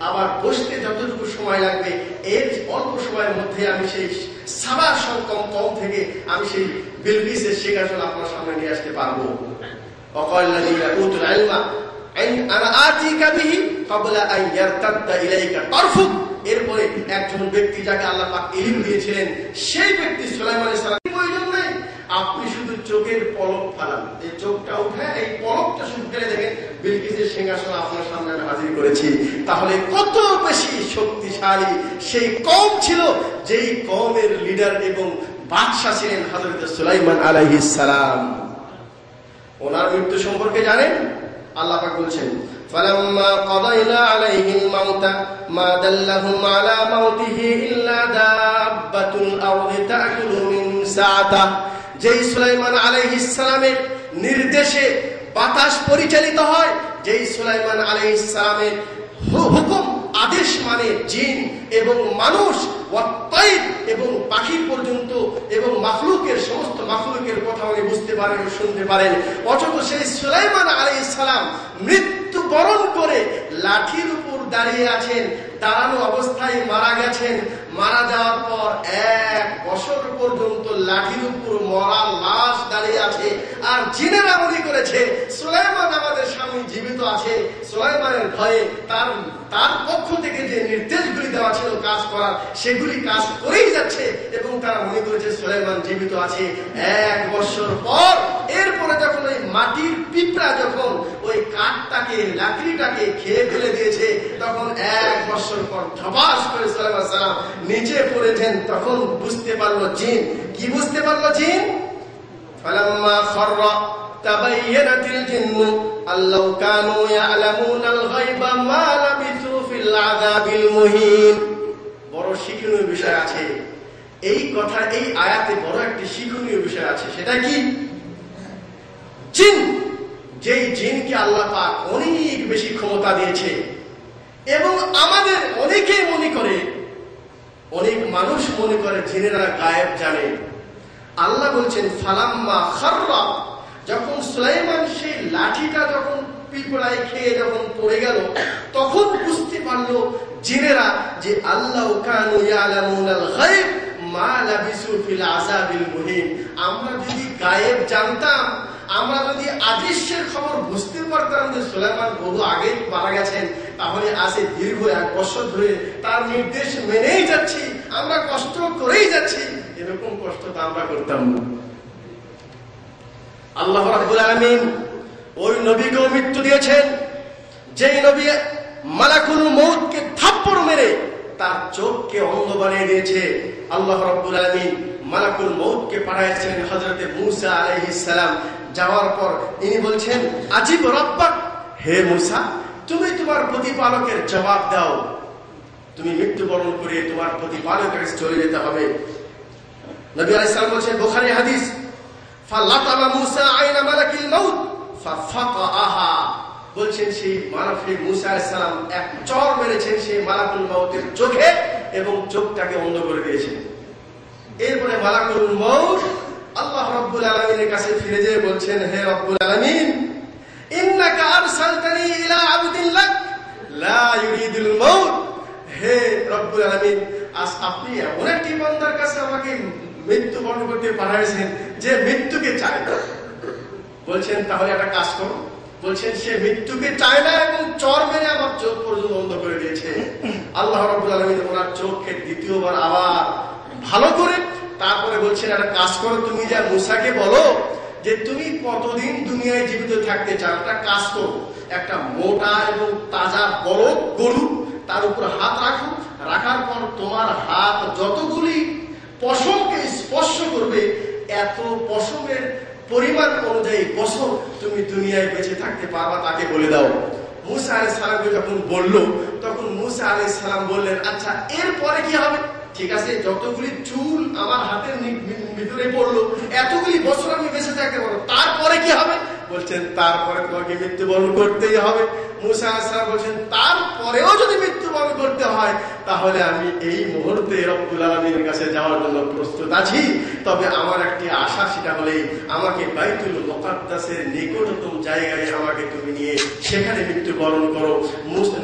আবার বসতে যতটুকু সময় লাগবে এর অল্প সময়ের মধ্যে আমি সেই সাবা কম থেকে আমি সেই বিলকিসের সিংহাসন আপনার সামনে নিয়ে আসতে পারবো। ওয়াকাল্লাযীনা উতুল ইলমা আনা আতিকা বিহি ক্বাবলা আন ইয়ারতাদ্দা ইলাইকা তারফুক। এরপরে একজন ব্যক্তি যাকে আল্লাহ পাক ইলম দিয়েছিলেন সেই ব্যক্তি সুলাইমান আলাইহিস সালাম, প্রয়োজন নেই, আপনি শুধু চোখের পলক ফালান, এই চোখটা উঠে এই পলকটা শুধু ফেলে দেখেন বিলকিসের সিংহাসন আপনার সামনে হাজির করেছি। তাহলে কত বেশি শক্তিশালী সেই কওম ছিল, যেই কওমের লিডার এবং বাদশা ছিলেন হযরত সুলাইমান আলাইহিস সালাম। ওনার মৃত্যু সম্পর্কে জানেন? আল্লাহ পাক বলছেন ফালাম্মা কাদাইনা আলাইহিল মাউতা মা দাল্লাহুম আলা মাউতিহি ইল্লা দাব্বাতুল আরদি তাকুলু মিন সাআতা। যেই সুলাইমান আলাইহিস সালামের নির্দেশে বাতাস পরিচালিত হয়, যেই সুলাইমান আলাইহিস সালামের হুকুম আদেশ মানে জিন এবং মানুষ, ওয়াত-তাইর এবং পাখি পর্যন্ত এবং মাখলুকের সমস্ত মাখলুকের কথা উনি বুঝতে পারেন ও শুনতে পারেন। অথচ সেই সুলাইমান আলাইহিস সালাম মৃত্যুবরণ করে লাঠির উপর দাঁড়িয়ে আছেন, দাঁড়ানো অবস্থায় মারা গেছেন। মারা যাওয়ার পর 1 বছর পর্যন্ত লাঠির উপর মরা লাশ দাঁড়িয়ে আছে। আর জিনেরা মনে করেছে সুলাইমান আমাদের সামনে জীবিত আছে, সুলাইমানের ভয়ে তার পক্ষ থেকে যে নির্দেশগুলি দেওয়া ছিল কাজ করার, সেগুলি কাজ করেই যাচ্ছে এবং তারা মনে করেছে সুলাইমান জীবিত আছে। 1 বছর পর এরপরে যখন ওই মাটির পিঁপড়া যখন ওই কাঠটাকে লাকড়িটাকে খেয়ে ফেলে দিয়েছে, তখন 1 বছর পর ধপাস করে সুলাইমান সালাম নিচে পড়েছেন। তখন বুঝতে পারলো জিন। কি বুঝতে পারলো জিন? ফালাম্মা খাররা তাবায়্যানাতিল জিন্নু আল্লাউ কানু ইয়ালামুনাল গায়বা মা লাবিথু ফিল আযাবিল মুহিন। বড় শিক্ষণীয় বিষয় আছে এই কথা, এই আয়াতে বড় একটি শিক্ষণীয় বিষয় আছে। সেটা কি? জিন, যেই জিনকে আল্লাহ পাক অনেক বেশি ক্ষমতা দিয়েছে এবং আমাদের অনেকেই মনে করে, অনেক মানুষ মনে করে জিনেরা গায়েব জানে। আল্লাহ বলছেন ফালাম্মা খাররা, যখন সুলাইমান সেই লাঠিটা যখন পিঁপড়ায় খেয়ে যখন পড়ে গেল, তখন বুঝতে পারলো জিনেরা যে আল্লাহ কানু ইয়ালামুনাল গায়ব মা লাবিসু ফিল আযাবিল মুহিন। আমরা যদি গায়েব জানতাম, আমরা যদি আদৃশ্যের খবর বুঝতে পারতাম যে সুলাইমান বহু আগে মারা গেছেন, তাহলে আজ দীর্ঘ 1 বছর ধরে তার নির্দেশ মেনেই যাচ্ছি, আমরা কষ্ট করেই যাচ্ছি, এরকম কষ্ট তো আমরা করতাম না। আল্লাহ রাব্বুল আলামিন ওই নবীকেও মৃত্যু দিয়েছেন, যেই নবী মালাকুল মউতকে থাপ্পড় মেরে তার চোখকে অন্ধ বানিয়ে দিয়েছে। আল্লাহ রাব্বুল আলামিন মালাকুল মউতকে পাঠিয়েছেন হযরতে মূসা আলাইহিস সালাম। যাওয়ার পর ইনি বলছেন আজিব রাব্বাক, হে মূসা তুমি তোমার প্রতিপালকের জবাব দাও, তুমি মৃত্যুবরণ করে তোমার প্রতিপালকের কাছে চলে যেতে হবে। নবী আলাইহিস সালাম বলেছেন, বুখারী হাদিস, ফালাতামা মূসা আইনা মালাকিল মউত ফাফাকাহা। বলছেন সেই মালাকুল মূসা আলাইহিস সালাম এক চড় মেরেছেন সেই মালাকুল মউতের চোখে এবং চোখটাকে অন্ধ করে দিয়েছেন। এরপরে মালাকুল মউত আল্লাহ রাব্বুল আলামিনের কাছে ফিরে যেয়ে বলছেন, হে রাব্বুল আলামিন, ইন্নাকা আরসালতানি ইলা আবদিন লাক লা ইউরিদুল মাউত। হে রব্বুল আলামিন, আজ আপনি এমন একটি বান্দার কাছে আমাকে মৃত্যুবরণ করতে পাঠাইছেন যে মৃত্যুকে চায় না। বলছেন তাহলে একটা কাজ করো। বলছেন সে মৃত্যুকে চায় না এবং চর মেরে আমার চোখ পর্যন্ত বন্ধ করে দিয়েছে। আল্লাহ রাব্বুল আলামিন ওনার চোখকে দ্বিতীয়বার আবার ভালো করে তারপরে বলছেন একটা কাজ করো, তুমি যা মুসাকে বলো যে তুমি কতদিন দুনিয়ায় জীবিত থাকতে চাও, একটা কাজ করো, একটা মোটা এবং তাজা বলদ গরু তার উপর হাত রাখো, রাখার পর তোমার হাত যতগুলি পশমকে স্পর্শ করবে এত পশমের পরিমাণ অনুযায়ী বছর তুমি দুনিয়ায় বেঁচে থাকতে পারবা, তাকে বলে দাও। মুসা আলাইহিস সালামকে যখন বলল তখন মুসা আলাইহিস সালাম বললেন, আচ্ছা এরপরে কি হবে? ঠিক আছে, যতগুলি চুল আমার হাতের ভিতরে পড়লো এতগুলি বছর আমি বেঁচে থাকতে পারবো, তারপরে কি হবে? বলছেন তারপরে তোমাকে মৃত্যুবরণ করতেই হবে। মুসা আলাইহিস সালাম বলছেন তারপরেও যদি মৃত্যুবরণ করতে হয় তাহলে আমি এই মুহূর্তে রব্বুল আলামিনের কাছে যাওয়ার জন্য প্রস্তুত আছি। তবে আমার একটি আশা, সেটা হলে আমাকে বাইতুল মুকাদ্দাসের নিকটতম জায়গায় আমাকে তুমি নিয়ে সেখানে মৃত্যুবরণ করো।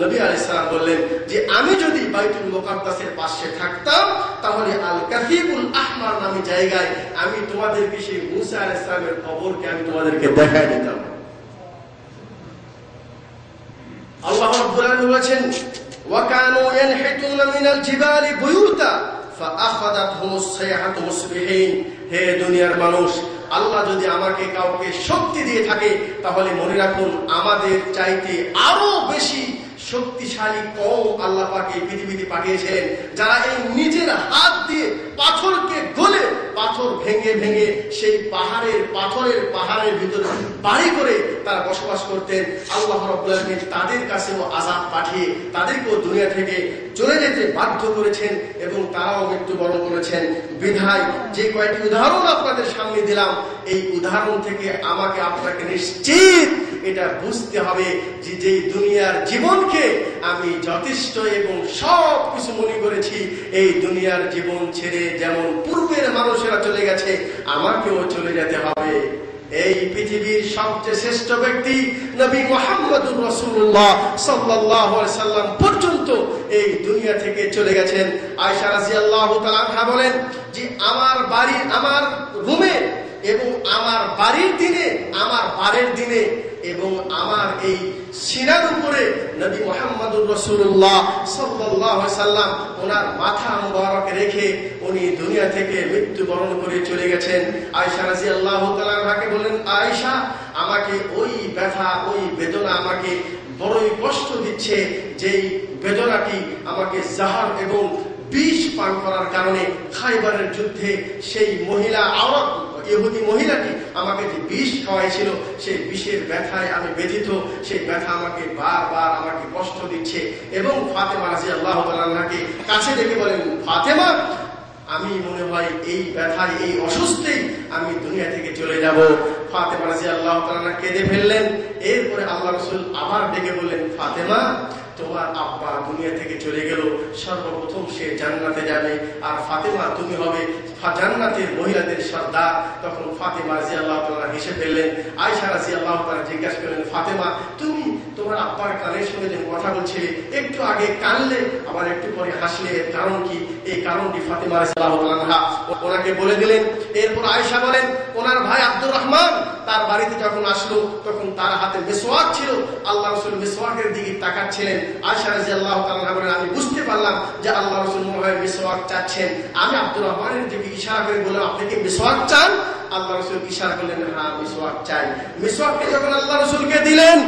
নবী আলাইহিস সালাম বললেন যে আমি যদি বাইতুল মুকাদ্দাসের পাশে থাকতাম তাহলে আল কাসিবুল আহমার নামে জায়গায় আমি তোমাদেরকে সেই মুসা আলাইহিস সালামের কবরকে আমি তোমাদেরকে দেখায় দিতাম। আল্লাহ রাব্বুল আলামিন বলেছেন ওয়া কানু ইয়ানহিতুনা মিনাল জিবালি বুয়ুতা ফাআখাযাতহুমুস সাইহাতু মুসবিহিন। হে দুনিয়ার মানুষ, আল্লাহ যদি আমাকে কাউকে শক্তি দিয়ে থাকে তাহলে মনে রাখুন আমাদের চাইতে আরো বেশি শক্তিশালী কওম আল্লাহ পাক এই পৃথিবীতে পাঠিয়েছেন, যারা এই নিজের হাত দিয়ে পাথরকে গলে পাথর ভেঙে ভেঙে সেই পাহাড়ের ভিতরে বাড়ি করে তারা বসবাস করতেন। আল্লাহ রাব্বুল আলামিন তাদের কাছেও আযাব পাঠিয়ে তাদেরকেও দুনিয়া থেকে চলে যেতে বাধ্য করেছেন এবং তারাও মৃত্যুবরণ করেছেন। বিধায় যে কয়েকটি উদাহরণ আপনাদের সামনে দিলাম, এই উদাহরণ থেকে আমাকে আপনাকে নিশ্চিত এটা বুঝতে হবে যে যেই দুনিয়ার জীবনকে আমি যথেষ্ট এবং সব কিছু মনে করেছি, এই দুনিয়ার জীবন ছেড়ে যেমন পূর্বের মানুষেরা চলে গেছে আমাকেও চলে যেতে হবে। এই পৃথিবীর সবচেয়ে শ্রেষ্ঠ ব্যক্তি নবী মুহাম্মদুর রাসূলুল্লাহ সাল্লাল্লাহু আলাইহি সাল্লাম পর্যন্ত এই দুনিয়া থেকে চলে গেছেন। আয়েশা রাদিয়াল্লাহু তাআলা আনহা বলেন যে আমার বাড়ি, আমার রুমে এবং আমার বাড়ির দিনে, আমার বারের দিনে এবং আমার এই সিনার উপরে নবী মুহাম্মদুর রাসূলুল্লাহ সাল্লাল্লাহু আলাইহি সাল্লাম ওনার মাথা মুবারক রেখে উনি দুনিয়া থেকে মৃত্যুবরণ করে চলে গেছেন। আয়েশা রাদিয়াল্লাহু তাআলা আনহাকে বলেন, আয়েশা আমাকে ওই ব্যথা, ওই বেদনা আমাকে বড়ই কষ্ট দিচ্ছে, যেই বেদনাটি আমাকে জাহার এবং বিষ পান করার কারণে খাইবারের যুদ্ধে সেই মহিলা আওরাত ইহুদি মহিলাটি আমাকে যে বিষ খাওয়াইছিল সেই বিষের ব্যথায় আমি ব্যথিত, সেই ব্যথা আমাকে বারবার আমাকে কষ্ট দিচ্ছে। এবং ফাতেমা রাদিয়াল্লাহু তাআলা আনহাকে কাছে ডেকে বলেন, ফাতেমা আমি মনে হয় এই ব্যথায়, এই অসুস্থেই আমি দুনিয়া থেকে চলে যাব। ফাতেমা রাদিয়াল্লাহু তাআলা আনহা কেঁদে ফেললেন। এরপরে আল্লাহ রাসূল আবার ডেকে বললেন, ফাতেমা তোমার আব্বা দুনিয়া থেকে চলে গেল, সর্বপ্রথম সে জান্নাতে যাবে, আর ফাতেমা তুমি হবে জান্নাতের মহিলাদের সর্দার। তখন ফাতেমা রাদিয়াল্লাহু তাআলা হেসে ফেললেন। আয়েশা রাদিয়াল্লাহু তাআলা জিজ্ঞাসা করলেন, ফাতেমা তুমি তোমার আব্বার কানের সঙ্গে যে কথা বলছিলে, একটু আগে কানলে আবার একটু পরে হাসলে, এর কারণ কি? এই কারণটি ফাতেমা রাদিয়াল্লাহু তাআলা ওনাকে বলে দিলেন। এরপর আয়েশা বলেন, ওনার ভাই আব্দুর রহমান তার বাড়িতে যখন আসলো তখন তার হাতে মিসওয়াক ছিল। আল্লাহ রাসূল মিসওয়াকের দিকে তাকাচ্ছিলেন। আয়েশা রাদিয়াল্লাহু তাআলা বলেন, আমি বুঝতে পারলাম যে আল্লাহ রাসূল মনে হয় মিসওয়াক চাচ্ছেন। আমি আব্দুর রহমানের দিকে ইশারা করে বললাম, আপনি কি মিসওয়াক চান? আল্লাহ রাসূল ইশারা করলেন, হ্যাঁ মিসওয়াক চাই। মিসওয়াককে যখন আল্লাহ রাসূলকে দিলেন,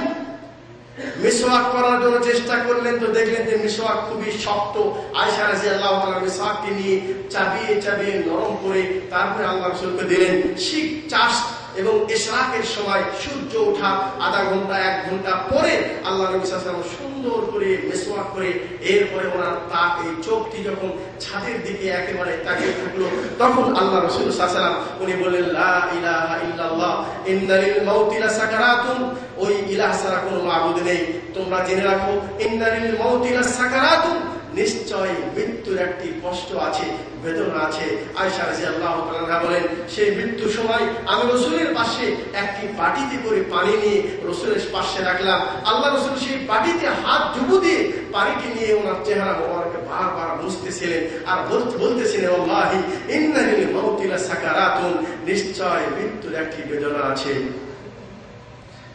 মিসওয়াক করার জন্য চেষ্টা করলেন তো দেখলেন যে মিসওয়াক খুবই শক্ত। আয়েশা রাদিয়াল্লাহু তাআলা মিসওয়াকটি নিয়ে চাবিয়ে চাবিয়ে নরম করে তারপরে আল্লাহ রাসূলকে দিলেন। ঠিক চাষ এবং ইশরাকের সময় সূর্য ওঠা আধা ঘন্টা 1 ঘন্টা পরে আল্লাহ নবী সাল্লাল্লাহু আলাইহি ওয়াসাল্লাম সুন্দর করে মিসওয়াক করে এরপরে ওনার তাক এই চোখটি যখন ছাদের দিকে একেবারে তাকিয়ে থাকলো, তখন আল্লাহ রাসূল সাল্লাল্লাহু আলাইহি ওয়াসাল্লাম উনি বললেন, লা ইলাহা ইল্লাল্লাহ ইন্নালিল মাউতি লাসাকারাতুন। ওই ইলাহ ছাড়া কোনো মাবুদ নেই, তোমরা জেনে রাখো। ইন্নালিল মাউতি লাসাকারাতুন, নিশ্চয় মৃত্যুর একটি কষ্ট আছে, বেদনা আছে। আয়েশা রাদিয়াল্লাহু তাআলা বলেন, সেই মৃত্যুর সময় আমি রাসূলের পাশে একটি বাটিতে করে পানি নিয়ে রাসূলের পাশে রাখলাম। আল্লাহ রাসূল সেই বাটিতে হাত ডুবো দিয়ে পানিটি নিয়ে ওনার চেহারা মোবারকে বারবার মুছতেছিলেন আর বলতেছিলেন, আল্লাহি ইন্না লিল মাউতি লাসাকারাতুন, নিশ্চয় মৃত্যুর একটি বেদনা আছে।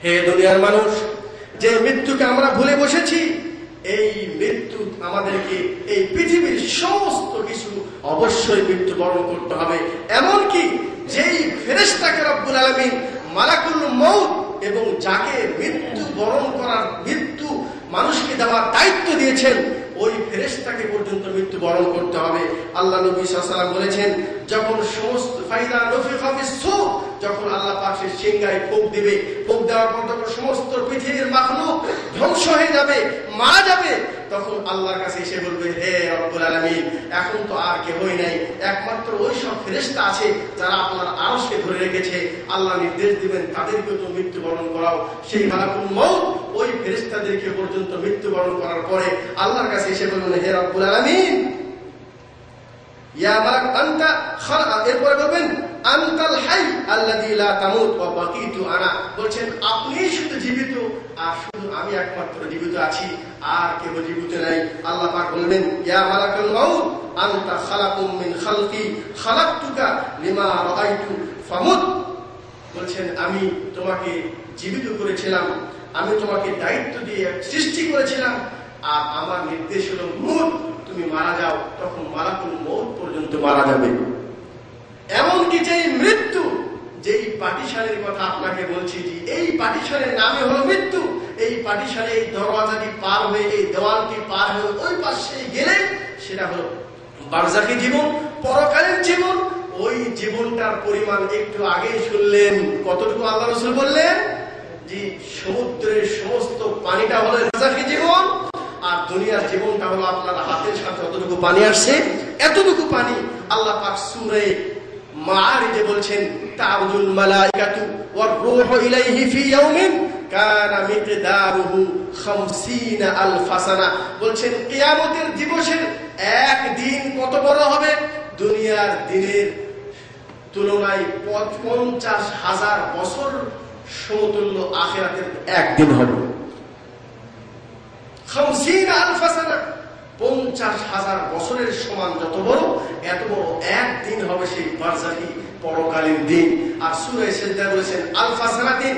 হে দুনিয়ার মানুষ, যে মৃত্যুকে আমরা ভুলে বসেছি, এই মৃত্যু আমাদেরকে এই পৃথিবীর সমস্ত কিছু অবশ্যই মৃত্যুবরণ করতে হবে। এমনকি যেই ফেরেশতাকে রব্বুল আলামিন মালাকুল মউত এবং যাকে মৃত্যু বরণ করার, মৃত্যু মানুষকে দেওয়ার দায়িত্ব দিয়েছেন, ওই ফেরেশতাকে পর্যন্ত মৃত্যু বরণ করতে হবে। আল্লাহ নবী সাল্লাল্লাহু আলাইহি ওয়াসাল্লাম বলেছেন, যখন সমস্ত ফাইদা নফিখা ফিস-সূর, যখন আল্লাহ পাক সেই সিংহায় ফুঁক দিবে, ফুঁক দেওয়ার পর যখন সমস্ত পৃথিবীর মাখলুক ধ্বংস হয়ে যাবে, মারা যাবে, তখন আল্লাহর কাছে এসে বলবে, হে রব্বুল আলামিন, এখন তো আর কেউই নাই, একমাত্র ওই সব ফেরেশতা আছে যারা আপনার আরশকে ধরে রেখেছে। আল্লাহ নির্দেশ দিবেন, তাদেরকে তো মৃত্যুবরণ করাও। সেই মালাকুল মউত ওই ফেরেশতাদেরকে পর্যন্ত মৃত্যুবরণ করার পরে আল্লাহর কাছে এসে বলবেন, হে রব্বুল আলামিন, ইয়া মালাক আনতা খালা, এরপরে বলবেন আনতাল হাই আল্লাযী লা তামুত ওয়া বাকিতু আনা, বলছেন আপনিই শুধু জীবিত আর শুধু আমি একমাত্র জীবিত আছি, আর কেউ জীবিত নাই। আল্লাহ পাক বলবেন, ইয়া মালাকুল মাউত আনতা খালাকুম মিন খালকি খালাকতুকা লিমা রাআইতু ফামুত, বলছেন আমি তোমাকে জীবিত করেছিলাম, আমি তোমাকে দায়িত্ব দিয়ে সৃষ্টি করেছিলাম, আর আমার নির্দেশ হলো মুত, তুমি মারা যাও। তখন মালাকুল মউত পর্যন্ত মারা যাবে। এমনকি যেই মৃত্যু, যেই পাটিশানের কথা আপনাকে বলছি, যে এই পাটিশানের নামে হলো মৃত্যু, এই পাটিশানে এই দরওয়াজাটি পার হয়ে, এই দেওয়ালটি পার হয়ে ওই পাশে গেলে সেটা হলো বারজাখী জীবন, পরকালীন জীবন। ওই জীবনটার পরিমাণ একটু আগে শুনলেন, কতটুকু আল্লাহ রাসূল বললেন, যে সমুদ্রের সমস্ত পানিটা হলো বারজাখী জীবন, আর দুনিয়ার জীবনটা হলো আপনার হাতের সাথে যতটুকু পানি আসছে এতটুকু পানি। আল্লাহ পাক সূরা মাআরিজে বলছেন, তা'রুজুল মালাইকাতু ওয়ার রূহু ইলাইহি ফি ইয়াউমিন কানা মিকদারুহু 50000 সানা, বলছেন কিয়ামতের দিবসের এক দিন কত বড় হবে, দুনিয়ার দিনের তুলনায় 50,000 বছর সমতুল্য আখিরাতের একদিন হবে। 50000 সানা, 50,000 বছরের সমান যত বড়, এত বড় একদিন হবে সেই বারজাখী পরকালীন দিন। আর সূরা সিজদা বলেছেন আলফা সানাতিন,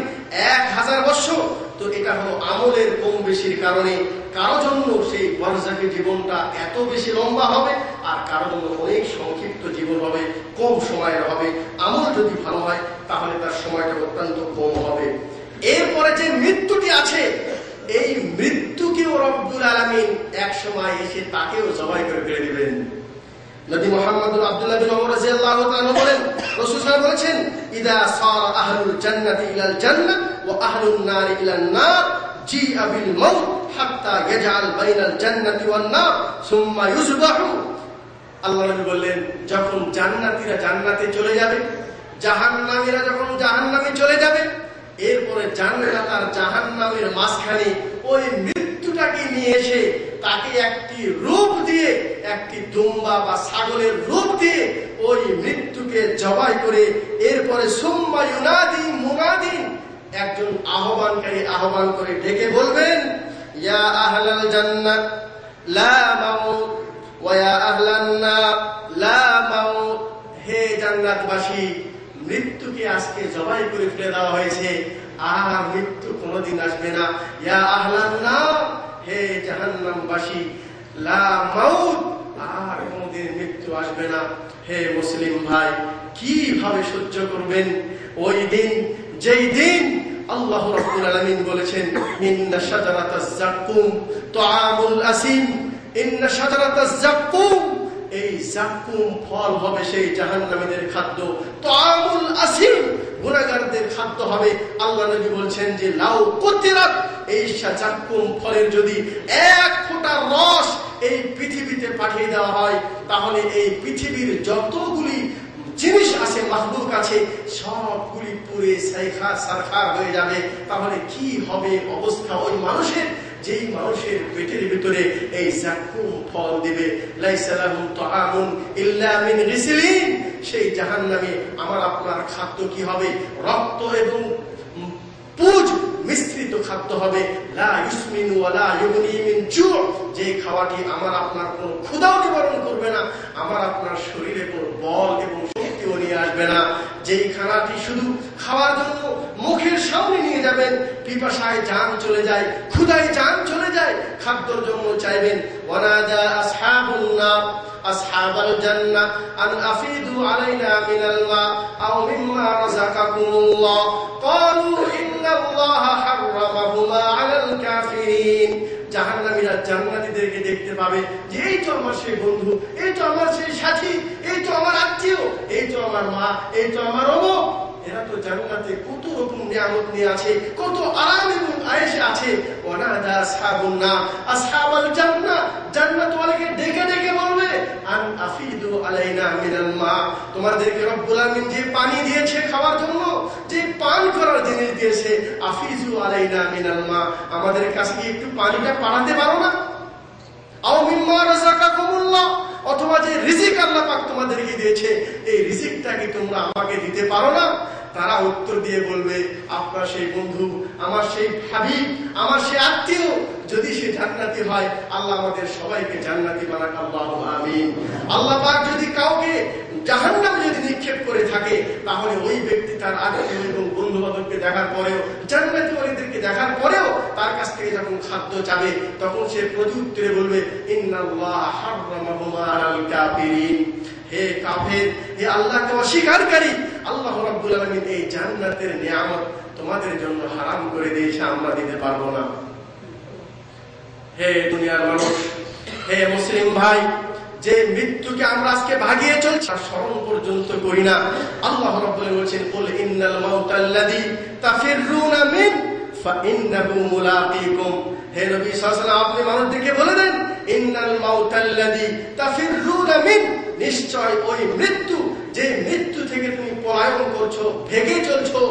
1000 বছর। তো এটা হলো আমলের কম বেশির কারণে, কারো জন্য সেই বারজাখী জীবনটা এত বেশি লম্বা হবে, আর কারো জন্য অনেক সংক্ষিপ্ত জীবন হবে, কম সময়ের হবে। আমল যদি ভালো হয় তাহলে তার সময়টা অত্যন্ত কম হবে। এরপরে যে মৃত্যুটি আছে, এই মৃত্যুকেও রব্বুল আলামিন এক সময় এসে তাকেও জবাই করে ফেলে দিবেন। নবী মুহাম্মদ আব্দুল্লাহ বিন ওমর রাদিয়াল্লাহু তাআলা বলেন, রাসূল সাল্লাল্লাহু আলাইহি ওয়াসাল্লাম বলেছেন, ইদা সারা আহলুল জান্নাতি ইলাল জান্নাহ ওয়া আহলুন নারি ইলান নার জিআ বিল মাউত হাত্তা ইয়াজআল বাইনাল জান্নাতি ওয়ান নার সুম্মা ইউযবাহু। আল্লাহ নবী বললেন, যখন জান্নাতীরা জান্নাতে চলে যাবে, জাহান্নামীরা যখন জাহান্নামে চলে যাবে, এরপরে জান্নাত আর জাহান্নামের মাঝখানে ওই মৃত্যুটাকে নিয়ে এসে তাকে একটি রূপ দিয়ে, একটি দুম্বা বা ছাগলের রূপ দিয়ে ওই মৃত্যুকে জবাই করে, এরপরে সুম্মা ইউনাদি মুনাদিন, একজন আহ্বানকারী আহ্বান করে ডেকে বলবেন, ইয়া আহলাল জান্নাত লা মাউত ওয়া ইয়া আহলান নার লা মাউত, হে জান্নাতবাসী, মৃত্যুকে আজকে জবাই করে ফেলে দেওয়া হয়েছে, আর মৃত্যু কোনোদিন আসবে না। ইয়া আহলান নার, হে জাহান্নামবাসী, লা মাউত, আর কোনোদিন মৃত্যু আসবে না। হে মুসলিম ভাই, কিভাবে সহ্য করবেন ওই দিন, যেই দিন আল্লাহ রাব্বুল আলামিন বলেছেন, ইন্না শাজারাতাজ যাক্কুম তুআমুল আসিম, ইন্না শাজারাতাজ যাক্কুম, এই যাক্কুম ফল হবে সেই জাহান্নামীদের খাদ্য, তুআমুল আসিম, গুনাহগারদের খাদ্য হবে। আল্লাহ নবী বলছেন যে লাউ কুতিরাত, এই যাক্কুম ফলের যদি এক ফোঁটা রস এই পৃথিবীতে পাঠিয়ে দেওয়া হয়, তাহলে এই পৃথিবীর যতগুলি জিনিস আছে, মাখলুক আছে, সবগুলি পুরে সাইখা সারখার হয়ে যাবে। তাহলে কি হবে অবস্থা ওই মানুষের, যেই মানুষের পেটের ভিতরে এই যাকুম ফল দিবে, লাইসা লাহুম তাআমুন ইল্লা মিন গিসলিন, সেই জাহান্নামে আমার আপনার খাদ্য কি হবে? রক্ত এবং পুজ মিশ্রিত খাদ্য হবে। লা ইউসমিনু ওয়া লা ইউগনি মিন জু', যে খাওয়াটি আমার আপনার কোনো ক্ষুধাও নিবারণ করবে না, আমার আপনার শরীরে কোনো বল এবং শক্তিও নিয়ে আসবে না। যেই খানাটি শুধু খাওয়ার জন্য মুখের সামনে নিয়ে যাবেন, পিপাসায় জান চলে যায়, ক্ষুধায় জান চলে যায়, খাদ্যের জন্য চাইবেন। ওয়ানাদা আসহাবুন নার আসহাবাল জান্নাহ আন আফিদু আলাইনা মিনাল মা আও মিম্মা রাযাকাকুমুল্লাহ ক্বালু ইন্নাল্লাহা হাররামাহুমা আলাল কাফিরিন। জাহান্নামীরা জান্নাতীদেরকে দেখতে পাবে যে এই তো আমার সেই বন্ধু, এই তো আমার সেই সাথী, এই তো আমার আত্মীয়, এই তো আমার মা, এই তো আমার অমুক। এরা তো জান্নাতে কত রকম নিয়ামত নিয়ে আছে, কত আরাম এবং আয়েশে আছে। ওয়ানাদা আসহাবুন নার আসহাবাল জান্নাহ, জান্নাতওয়ালাকে ডেকে ডেকে বলবে আন আফিদু আলাইনা মিনাল মা, তোমাদেরকে রব্বুল আমিন যে পানি দিয়েছে খাওয়ার জন্য, যে পান করার জিনিস দিয়েছে, আফিজু আলাইনা মিনাল মা, আমাদের কাছে কি একটু পানিটা পাঠাতে পারো না? আও মিম্মা রাযাকাকুমুল্লাহ, অথবা যে রিজিক আল্লাহ পাক তোমাদেরকে দিয়েছে, এই রিজিকটা কি তোমরা আমাকে দিতে পারো না? তারা উত্তর দিয়ে বলবে, আপনার সেই বন্ধু, আমার সেই হাবিব, আমার সেই আত্মীয় যদি সে জান্নাতি হয়, আল্লাহ আমাদের সবাইকে জান্নাতি বানাক, আল্লাহুম্মা আমিন। আল্লাহ পাক যদি কাউকে জাহান্নামে যদি নিক্ষেপ করে থাকে, তাহলে ওই ব্যক্তি তার আত্মীয় এবং বন্ধু বান্ধবকে দেখার পরেও, জান্নাতি ওয়ালিদেরকে দেখার পরেও তার কাছ থেকে যখন খাদ্য চাবে, তখন সে প্রত্যুত্তরে বলবে ইন্নাল্লাহা হাররামাহুমা আলাল কাফিরিন, হে কাফের, হে আল্লাহকে অস্বীকারী, আল্লাহ রাব্বুল আলামিন এই জান্নাতের নিয়ামত তোমাদের জন্য হারাম করে দিয়েছে, আমরা দিতে পারবো না। হে দুনিয়ার মানুষ, হে মুসলিম ভাই, যে মৃত্যুকে আমরা আজকে ভাগিয়ে চলছি, স্মরণ পর্যন্ত করি না। আল্লাহ রাব্বুল আলামিন বলেন, কুল ইন্নাল মাউতাল্লাযী তাফিররুনা মিন ফাইন্নাহু মুলাকীকুম। হে নবী সাল্লাল্লাহু আলাইহি ওয়াসাল্লাম, আপনি মানুষদেরকে বলে দেন, ইন্নাল মাউতাল্লাযী তাফিররুনা মিন, নিশ্চয় ওই মৃত্যু, যে মৃত্যু থেকে তুমি পলায়ন করছো, ভেগে চলছো,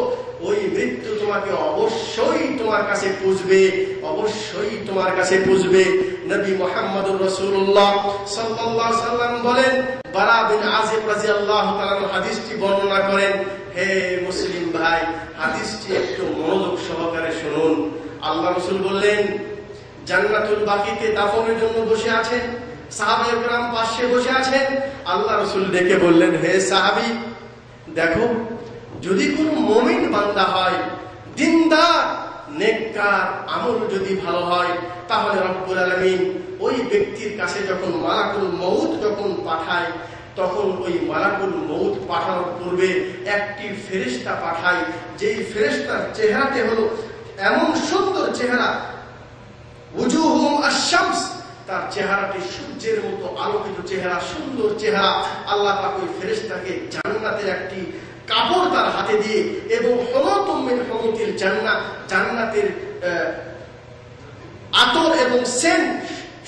ওই মৃত্যু তোমাকে অবশ্যই তোমার কাছে পুষবে, অবশ্যই তোমার কাছে পুষবে। নবী মুহাম্মদুর রাসূলুল্লাহ সাল্লাল্লাহু আলাইহি ওয়াসাল্লাম বলেন, বারা বিন আযিব রাদিয়াল্লাহু তাআলা হাদিসটি বর্ণনা করেন। হে মুসলিম ভাই, হাদিসটি একটু মনোযোগ সহকারে শুনুন। আল্লাহ রাসূল বললেন, জান্নাতুল বাকিতে দাফনের জন্য বসে আছেন, সাহাবায়ে কেরাম পাশে বসে আছেন। আল্লাহ রাসূল ডেকে বললেন, হে সাহাবী, দেখো, যদি কোনো মুমিন বান্দা হয়, দিনদার, নেককার, আমল যদি ভালো হয়, তাহলে রব্বুল আলামিন ওই ব্যক্তির কাছে যখন মালাকুল মউত যখন পাঠায়, তখন ওই মালাকুল মউত পাঠানোর পূর্বে একটি ফেরেশতা পাঠায়, যেই ফেরেশতার চেহারাটি হলো এমন সুন্দর চেহারা, উজুহুম আশ-শামস, তার চেহারাটি সূর্যের মতো আলোকিত চেহারা, সুন্দর চেহারা। আল্লাহ পাক ওই ফেরেশতাকে জান্নাতের একটি কাপড় তার হাতে দিয়ে এবং হুমুতুম মিন হুমুতিল জান্নাহ, জান্নাতের আতর এবং সেন্ট,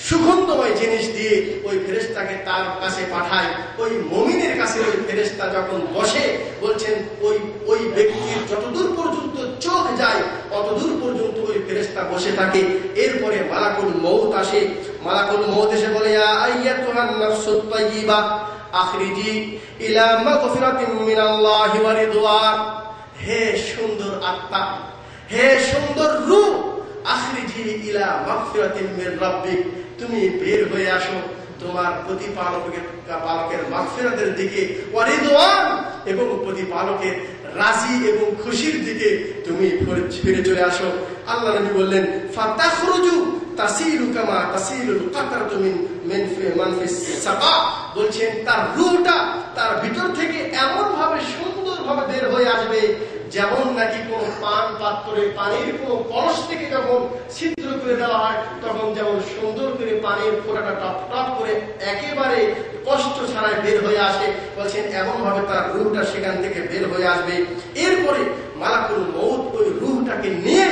সুগন্ধময় জিনিস দিয়ে ওই ফেরেশতাকে তার কাছে পাঠায়। ওই মুমিনের কাছে ওই ফেরেশতা যখন বসে, বলছেন ওই ব্যক্তির যতদূর পর্যন্ত চোখ যায় অতদূর পর্যন্ত ওই ফেরেশতা বসে থাকে। এরপরে মালাকুল মউত আসে। মালাকুল মউত এসে বলে, ইয়া আইয়াতুহান নাফসুত তাইয়্যিবা আখরিজি ইলা মাগফিরাতিন মিনাল্লাহি ওয়া রিদওয়ান। হে সুন্দর আত্মা, হে সুন্দর রূহ, আখরিজি ইলা মাগফিরাতিন মির রাব্বিক, তুমি বের হয়ে আসো তোমার প্রতিপালকের মাগফিরাতের দিকে, ওয়া রিদওয়ান, এবং প্রতিপালকের রাজি এবং খুশির দিকে তুমি ফিরে চলে আসো। আল্লাহ নবী বললেন, ফাতাখরুজু তাসিলু কামা তাসিলুল কাতরাতু মিন ফিস সাকা, বলছেন তার রূহটা তার ভিতর থেকে এমন ভাবে সুন্দর ভাবে বের হয়ে আসবে, যেমন নাকি কোন পান পাত্রে পানির কোন কলস থেকে যখন ছিদ্র করে দেওয়া হয়, তখন যেমন সুন্দর করে পানির ফোঁটাটা টপ টপ করে একেবারে কষ্ট ছাড়াই বের হয়ে আসে, বলছেন এমন ভাবে তার রূহটা সেখান থেকে বের হয়ে আসবে। এরপরে মালাকুল মউত ওই রূহটাকে নিয়ে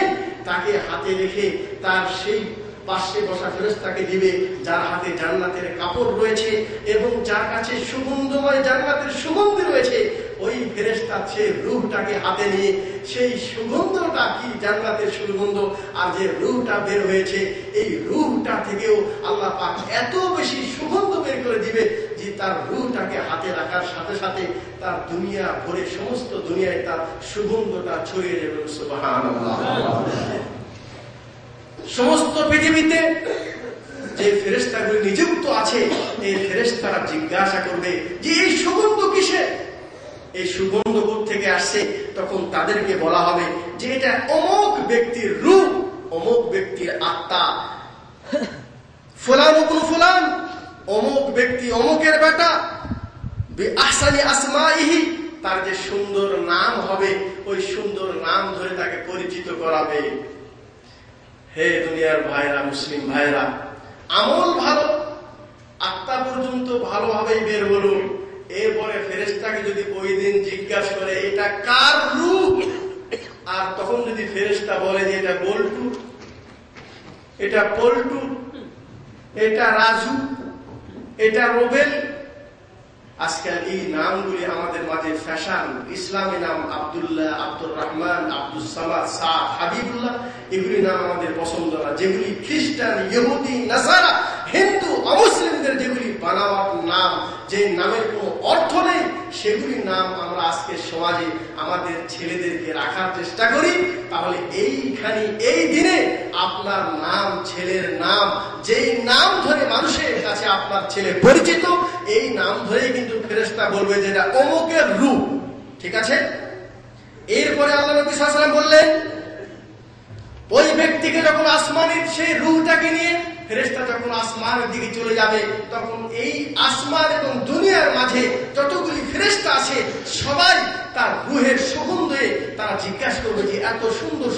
তাকে হাতে রেখে তার সেই পাশে বসা ফেরেশতাকে দিবে, যার হাতে জান্নাতের কাপড় রয়েছে এবং যার কাছে সুগন্ধময় জান্নাতের সুগন্ধি রয়েছে। ওই ফেরেশতা সেই রূহটাকে হাতে নিয়ে সেই সুগন্ধটা কি জান্নাতের সুগন্ধ, আর যে রূহটা বের হয়েছে এই রূহটা থেকেও আল্লাহ পাক এত বেশি সুগন্ধ বের করে দিবে যে তার রূহটাকে হাতে রাখার সাথে সাথে তার দুনিয়া ভরে সমস্ত দুনিয়ায় তার সুগন্ধটা ছড়িয়ে যাবে। সুবহানাল্লাহ। সমস্ত পৃথিবীতে যে ফেরেশতাগুলি নিযুক্ত আছে এই ফেরেশতারা জিজ্ঞাসা করবে যে এই সুগন্ধ কিসে, এই সুগন্ধ থেকে আসছে। তখন তাদেরকে বলা হবে যে এটা অমুক ব্যক্তির রূহ, অমুক ব্যক্তির আত্মা, ফুলান ইবনে ফুলান, অমুক ব্যক্তি অমুকের বেটা, বিআহসানি আসমাইহি, তার যে সুন্দর নাম হবে ওই সুন্দর নাম ধরে তাকে পরিচিত করাবে। হে দুনিয়ার ভাইরা, মুসলিম ভাইরা, আমল ভালো, আত্মা পর্যন্ত ভালোভাবেই বের হলো। এরপরে ফেরেশতাকে যদি ওই দিন জিজ্ঞাসা করে এটা কার রূহ, আর তখন যদি ফেরেশতা বলে যে এটা বল্টু, এটা পল্টু, এটা রাজু, এটা রোবেল। আজকাল এই নামগুলি আমাদের মাঝে ফ্যাশন। ইসলামী নাম আব্দুল্লাহ, আব্দুর রহমান, আব্দুল সামাদ, সাদ, হাবিবুল্লাহ, এগুলি নাম আমাদের পছন্দ না। যেগুলি খ্রিস্টান, ইহুদি, নাসারা, হিন্দু, অমুসলিমদের যেগুলি বানাওয়াট নাম, যে নামের কোনো অর্থ নেই, সেগুলি নাম আমরা আজকে সমাজে আমাদের ছেলেদেরকে রাখার চেষ্টা করি। তাহলে এইখানে এই দিনে আপনার নাম, ছেলের নাম, যেই নাম ধরে মানুষের কাছে আপনার ছেলে পরিচিত, এই নাম ধরেই কিন্তু ফেরেশতা বলবে যে এটা অমুকের রূহ। ঠিক আছে? এরপরে আল্লাহ নবী সাল্লাল্লাহু আলাইহি ওয়াসাল্লাম বললেন ওই ব্যক্তিকে যখন আসমানের সেই রূহটাকে নিয়ে ফেরেশতা যখন আসমানের দিকে চলে যাবে, তখন এই আসমান এবং দুনিয়ার মাঝে যতগুলি ফেরেশতা আছে সবাই তার রূহের সুগন্ধে তারা জিজ্ঞাসা করবে যে এত সুন্দর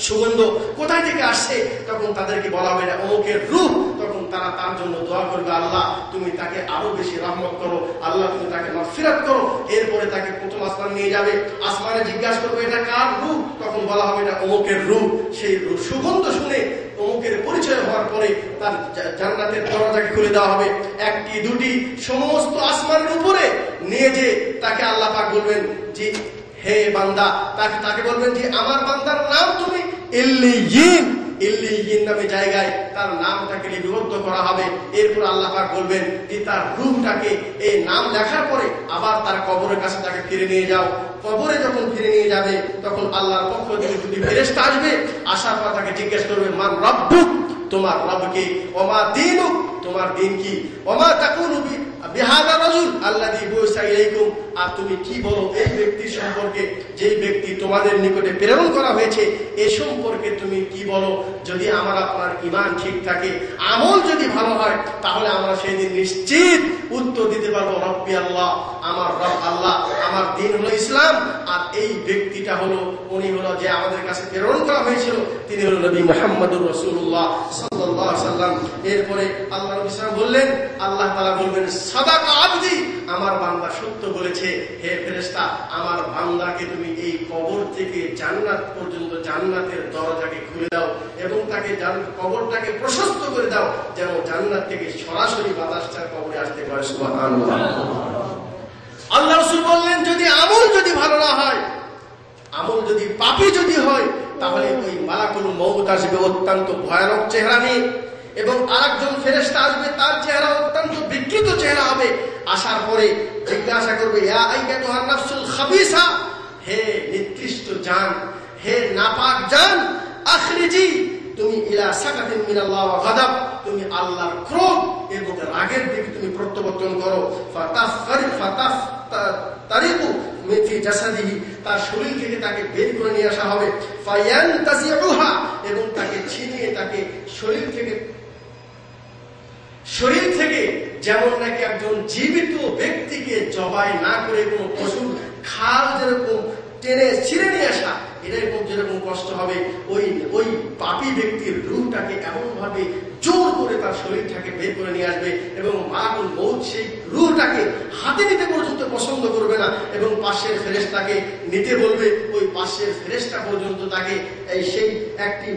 সুগন্ধ কোথায় থেকে আসছে। তখন তাদেরকে বলা হবে না অমুকের রূহ। তখন তারা তার জন্য দোয়া করবে, আল্লাহ তুমি তাকে আরো বেশি রহমত করো, আল্লাহ তুমি তাকে মাগফিরাত করো। এরপরে তাকে প্রথম আসমান নিয়ে যাবে, আসমানে জিজ্ঞাসা করবে এটা কার রূহ, তখন বলা হবে এটা অমুকের রূহ। সেই সুগন্ধ শুনে অমুকের পরিচয় হওয়ার পরে তার জান্নাতের দরজাকে খুলে দেওয়া হবে। একটি দুটি সমস্ত আসমানের উপরে নিয়ে যে তাকে আল্লাহ পাক বলবেন যে হে বান্দা, তাকে বলবেন যে আমার বান্দার নাম তুমি ইল্লিয়িন, ইল্লিয়িন নামে জায়গায় তার নামটাকে লিপিবদ্ধ করা হবে। এরপর আল্লাহ পাক বলবেন যে তার রূহটাকে এই নাম লেখার পরে আবার তার কবরের কাছে তাকে ফিরে নিয়ে যাও। কবরে যখন ফিরে নিয়ে যাবে তখন আল্লাহর পক্ষ থেকে দুটি ফেরেশতা আসবে, আসার পর তাকে জিজ্ঞেস করবে মান রাব্বুক, তোমার রব কে, ওমা দীনুক, তোমার দিন কি, ওমা তাকুলু বিহাদা রাজুল আল্লাযী বুইসা ইলাইকুম, আর তুমি কি বলো এই ব্যক্তির সম্পর্কে, যেই ব্যক্তি তোমাদের নিকটে প্রেরণ করা হয়েছে এ সম্পর্কে তুমি কি বলো। যদি আমার আপনার ঈমান ঠিক থাকে, আমল যদি ভালো হয়, তাহলে আমরা সেই দিন নিশ্চিত উত্তর দিতে পারবো রব্বি আল্লাহ, আমার রব আল্লাহ, আমার দিন হলো ইসলাম, আর এই ব্যক্তিটা হলো উনি হলো যে আমাদের কাছে প্রেরণ করা হয়েছিল, তিনি হলো নবী মুহাম্মদুর রাসূলুল্লাহ সাল্লাল্লাহু আলাইহি ওয়াসাল্লাম। এরপরে আল্লাহ নবী সাল্লাল্লাহু বললেন, আল্লাহ তাআলা বলবেন সাদাকা আবদি, আমার বান্দা সত্য বলেছে। হে ফেরেশতা, আমার বান্দাকে তুমি এই কবর থেকে জান্নাত পর্যন্ত জান্নাতের দরজাকে খুলে দাও এবং তাকে কবরটাকে প্রশস্ত করে দাও, যেন জান্নাত থেকে সরাসরি বাতাসটা কবরে আসতে পারে। সুবহানাল্লাহ। আল্লাহ রাসূল বললেন যদি আমল যদি ভালো না হয়, আমল যদি পাপী যদি হয়, তাহলে ওই মালাকুল মউত আসবে অত্যন্ত ভয়ানক চেহারা নিয়ে, এবং আরেকজন ফেরেশতা আসবে, তার চেহারা অত্যন্ত বিকৃত চেহারা হবে। আসার পরে জিজ্ঞাসা করবে ইয়া আইয়াতুহান নাফসুল খাবিসা, হে নিকৃষ্ট জান, হে নাপাক জান, আখরিজি, তুমি ইলা সাকাতিন মিনাল্লাহ ওয়া গাদাব, তুমি আল্লাহর ক্রোধ এবং রাগের দিকে তুমি প্রত্যাবর্তন করো। তারিকু মিফি জাসাদিহি, তার শরীর থেকে তাকে বের করে নিয়ে আসা হবে। ফায়ানতাসিউহা, এবং তাকে ছিনিয়ে তাকে শরীর থেকে যেমন নাকি একজন জীবিত ব্যক্তিকে জবাই না করে কোনো পশুর খাল যেরকম টেনে ছিঁড়ে নিয়ে আসা, এরকম যেরকম কষ্ট হবে, ওই পাপী ব্যক্তির রূহটাকে এমন ভাবে জোর করে তার শরীরটাকে বের করে নিয়ে আসবে, এবং মালাকুল মউত সেই রূহটাকে হাতে নিতে পর্যন্ত পছন্দ করবে না, এবং পাশের ফেরেশতাকে নিতে বলবে। ওই পাশের ফেরেশতা পর্যন্ত তাকে সেই একটি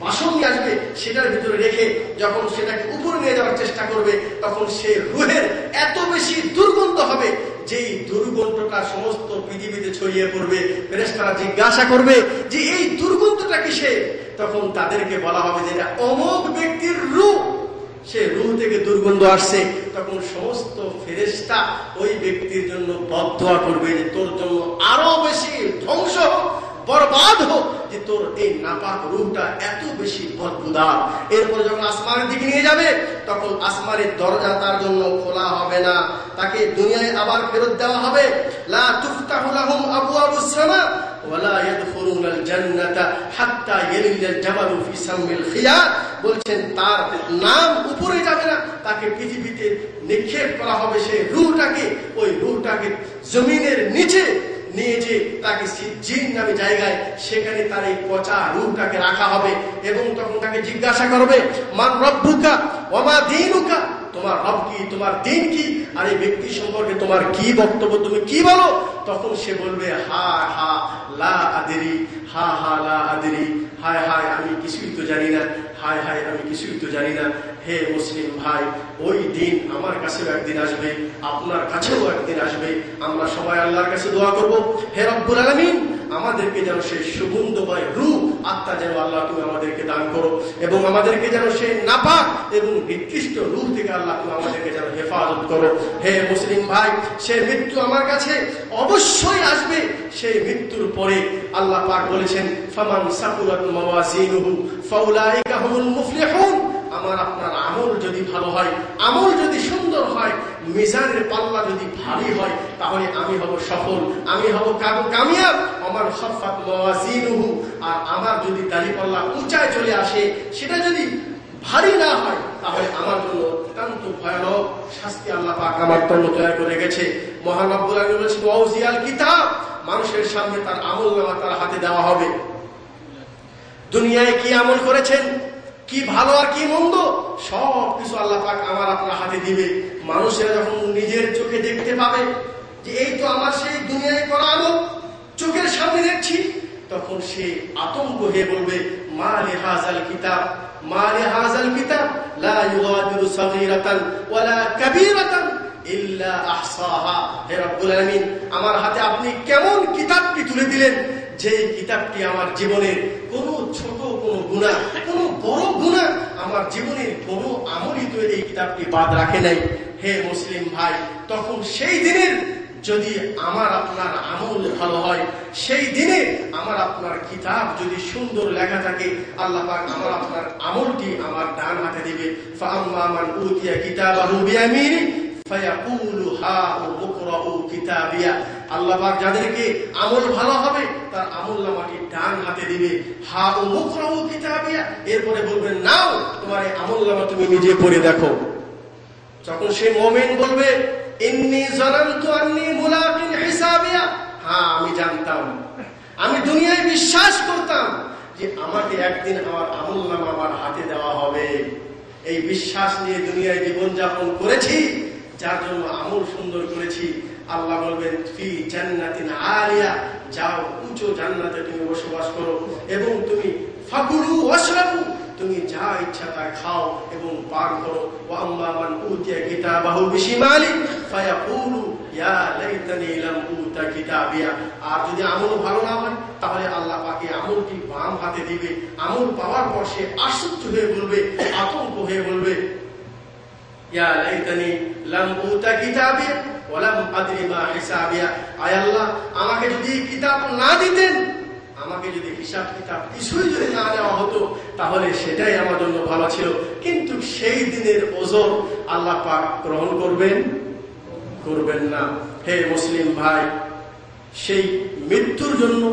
বাসন নিয়ে আসবে, সেটার ভিতরে রেখে যখন সেটাকে উপরে নিয়ে যাওয়ার চেষ্টা করবে, তখন সে রূহের এত বেশি দুর্গন্ধ হবে, যেই দুর্গন্ধটা দুর্গন্ধটা সমস্ত পৃথিবীতে ছড়িয়ে পড়বে। ফেরেশতারা জিজ্ঞাসা করবে যে এই দুর্গন্ধটা কিসের? তখন তাদেরকে বলা হবে যে এটা অমুক ব্যক্তির রূহ, সে রূহ থেকে দুর্গন্ধ আসছে। তখন সমস্ত ফেরেশতা ওই ব্যক্তির জন্য বদদোয়া করবে যে তোর জন্য আরো বেশি ধ্বংস হোক, বরবাদ হোক, যে তোর এই নাপাক রূহটা এত বেশি বদবুদার। এরপর যখন আসমানের দিকে নিয়ে যাবে তখন আসমানের দরজা তার জন্য খোলা হবে না, তাকে দুনিয়ায় আবার ফেরত দেওয়া হবে। লা তুফতাহু লাহুম আবওয়াবুস সামা ওয়ালা ইয়াদখুলুনাল জান্নাতা হাত্তা ইয়ালিজাল জামালু ফি সামিল খিয়াত। বলছেন তার নাম উপরে যাবে না, তাকে পৃথিবীতে নিক্ষেপ করা হবে। সেই রূহটাকে, ওই রূহটাকে জমিনের নিচে নিয়ে যে তাকে সিজ্জিন নামে জায়গায়, সেখানে তার এই পচা রূহটাকে রাখা হবে এবং তখন তাকে জিজ্ঞাসা করবে মান রব্বুকা ওয়া মা দীনুকা, তোমার রব কি, তোমার দিন কি, আর এই ব্যক্তি সম্পর্কে তোমার কি বক্তব্য, তুমি কি বলো? তখন সে বলবে হা হা লা আদরি, হা হা লা আদরি, হায় হায় আমি কিছুই তো জানি না, হায় হায় আমি কিছুই তো জানি না। হে মুসলিম ভাই, ওই দিন আমার কাছেও একদিন আসবে, আপনার কাছেও একদিন আসবে। আমরা সবাই আল্লাহর কাছে দোয়া করব, হে রব্বুল আলামিন আমাদেরকে যেন সেই সুগন্ধময় রূহ আত্মা যেন আল্লাহ তুমি আমাদেরকে দান করো, এবং আমাদেরকে যেন সেই নাপাক এবং নিকৃষ্ট রূহ থেকে আল্লাহ তুমি আমাদেরকে যেন হেফাজত করো। হে মুসলিম ভাই, সেই মৃত্যু আমার কাছে অবশ্যই আসবে। সেই মৃত্যুর পরে আল্লাহ পাক বলেছেন ফামান সাকুলাত মাওয়াজিনুহু ফাউলাইকা হুমুল মুফলিহুন। আমার আপনার আমল যদি ভালো হয়, আমল যদি সুন্দর হয়, মিজানের পাল্লা যদি ভারী হয়, তাহলে আমি হব সফল, আমি হব কামিয়াব। আমার খাফাত মাওয়াজিনুহু, আর আমার যদি দাড়ি পাল্লা উঁচায় চলে আসে, সেটা যদি ভারী না হয়, তাহলে আমার জন্য অত্যন্ত ভয়ানক শাস্তি আল্লাহ পাক আমার জন্য তৈরি করে গেছে। মহান রব্বুল আলামিন বলেছেন ওয়াউজিয়াল কিতাব, মানুষের সামনে তার আমলনামা তার হাতে দেওয়া হবে। দুনিয়ায় কি আমল করেছেন, কি ভালো আর কি মন্দ, সব কিছু আল্লাহ পাক আমার আপনার হাতে দিবে। মানুষেরা যখন নিজের চোখে দেখতে পাবে যে এই তো আমার সেই দুনিয়ায় করা আমল চোখের সামনে দেখছি, তখন সে আতঙ্ক হয়ে বলবে মা লিহাযাল কিতাব, মা লিহাযাল কিতাব লা ইউগাদিরু সাগীরাতান ওয়ালা কাবীরাতান ইল্লা আহসাহা। হে রব্বুল আলামিন, আমার হাতে আপনি কেমন কিতাবটি তুলে দিলেন, যে কিতাবটি আমার জীবনের কোনো ছোট কোনো গুনাহ, কোনো বড় গুনাহ, আমার জীবনের কোনো আমলই তো এই কিতাবটি বাদ রাখে নাই। হে মুসলিম ভাই, তখন সেই দিনের যদি আমার আপনার আমল ভালো হয়, সেই দিনে আমার আপনার কিতাব যদি সুন্দর লেখা থাকে, আল্লাহ পাক আমার আপনার আমলটি আমার ডান হাতে দিবে। ফাআম্মা মান উতিয়া কিতাবাহু বিয়ামিনি ফায়াকুলু হাউ মুকরাউ কিতাবিয়া। আল্লাহ পাক যাদেরকে আমল ভালো হবে তার আমলনামাটি ডান হাতে দিবে, হাউ মুকরাউ কিতাবিয়া। এরপরে বলবেন নাও তোমার এই আমলনামা তুমি নিজে পড়ে দেখো। যখন সে মুমিন বলবে ইন্নী যানানতু আন্নী মুলাকিন হিসাবিয়া, হ্যাঁ আমি জানতাম, আমি দুনিয়ায় বিশ্বাস করতাম যে আমাকে একদিন আমার আমলনামা আমার হাতে দেওয়া হবে। এই বিশ্বাস নিয়ে দুনিয়ায় জীবনযাপন করেছি, যার জন্য আমল সুন্দর করেছি। আল্লাহ বলবেন ফি জান্নাতিন আলিয়া, যাও উঁচু জান্নাতে তুমি বসবাস করো এবং তুমি ফাকুলু ওয়াশরাবু, তুমি যা ইচ্ছা তা খাও এবং পান করো। ওয়া আম্মা মান উতিয়া কিতাবাহু বিশিমালি ফায়াকুলু ইয়া লাইতানি লাম উতা কিতাবিয়া। আর যদি আমল ভালো না হয় তাহলে আল্লাহ পাক এই আমলটি বাম হাতে দিবে। আমল পাওয়ার পর সে আশ্চর্য হয়ে বলবে, আতঙ্ক হয়ে বলবে ইয়া লাইতানি লাম উতা কিতাবিয়া ওয়া লাম আদরি মা হিসাবিয়া। আয় আল্লাহ, আমাকে যদি কিতাব না দিতেন, আমাকে যদি হিসাব কিতাব কিছুই যদি না দেওয়া হতো, তাহলে সেটাই আমার জন্য ভালো ছিল। কিন্তু সেই দিনের ওজর আল্লাহ পাক গ্রহণ করবেন না। হে মুসলিম ভাই, সেই মৃত্যুর জন্য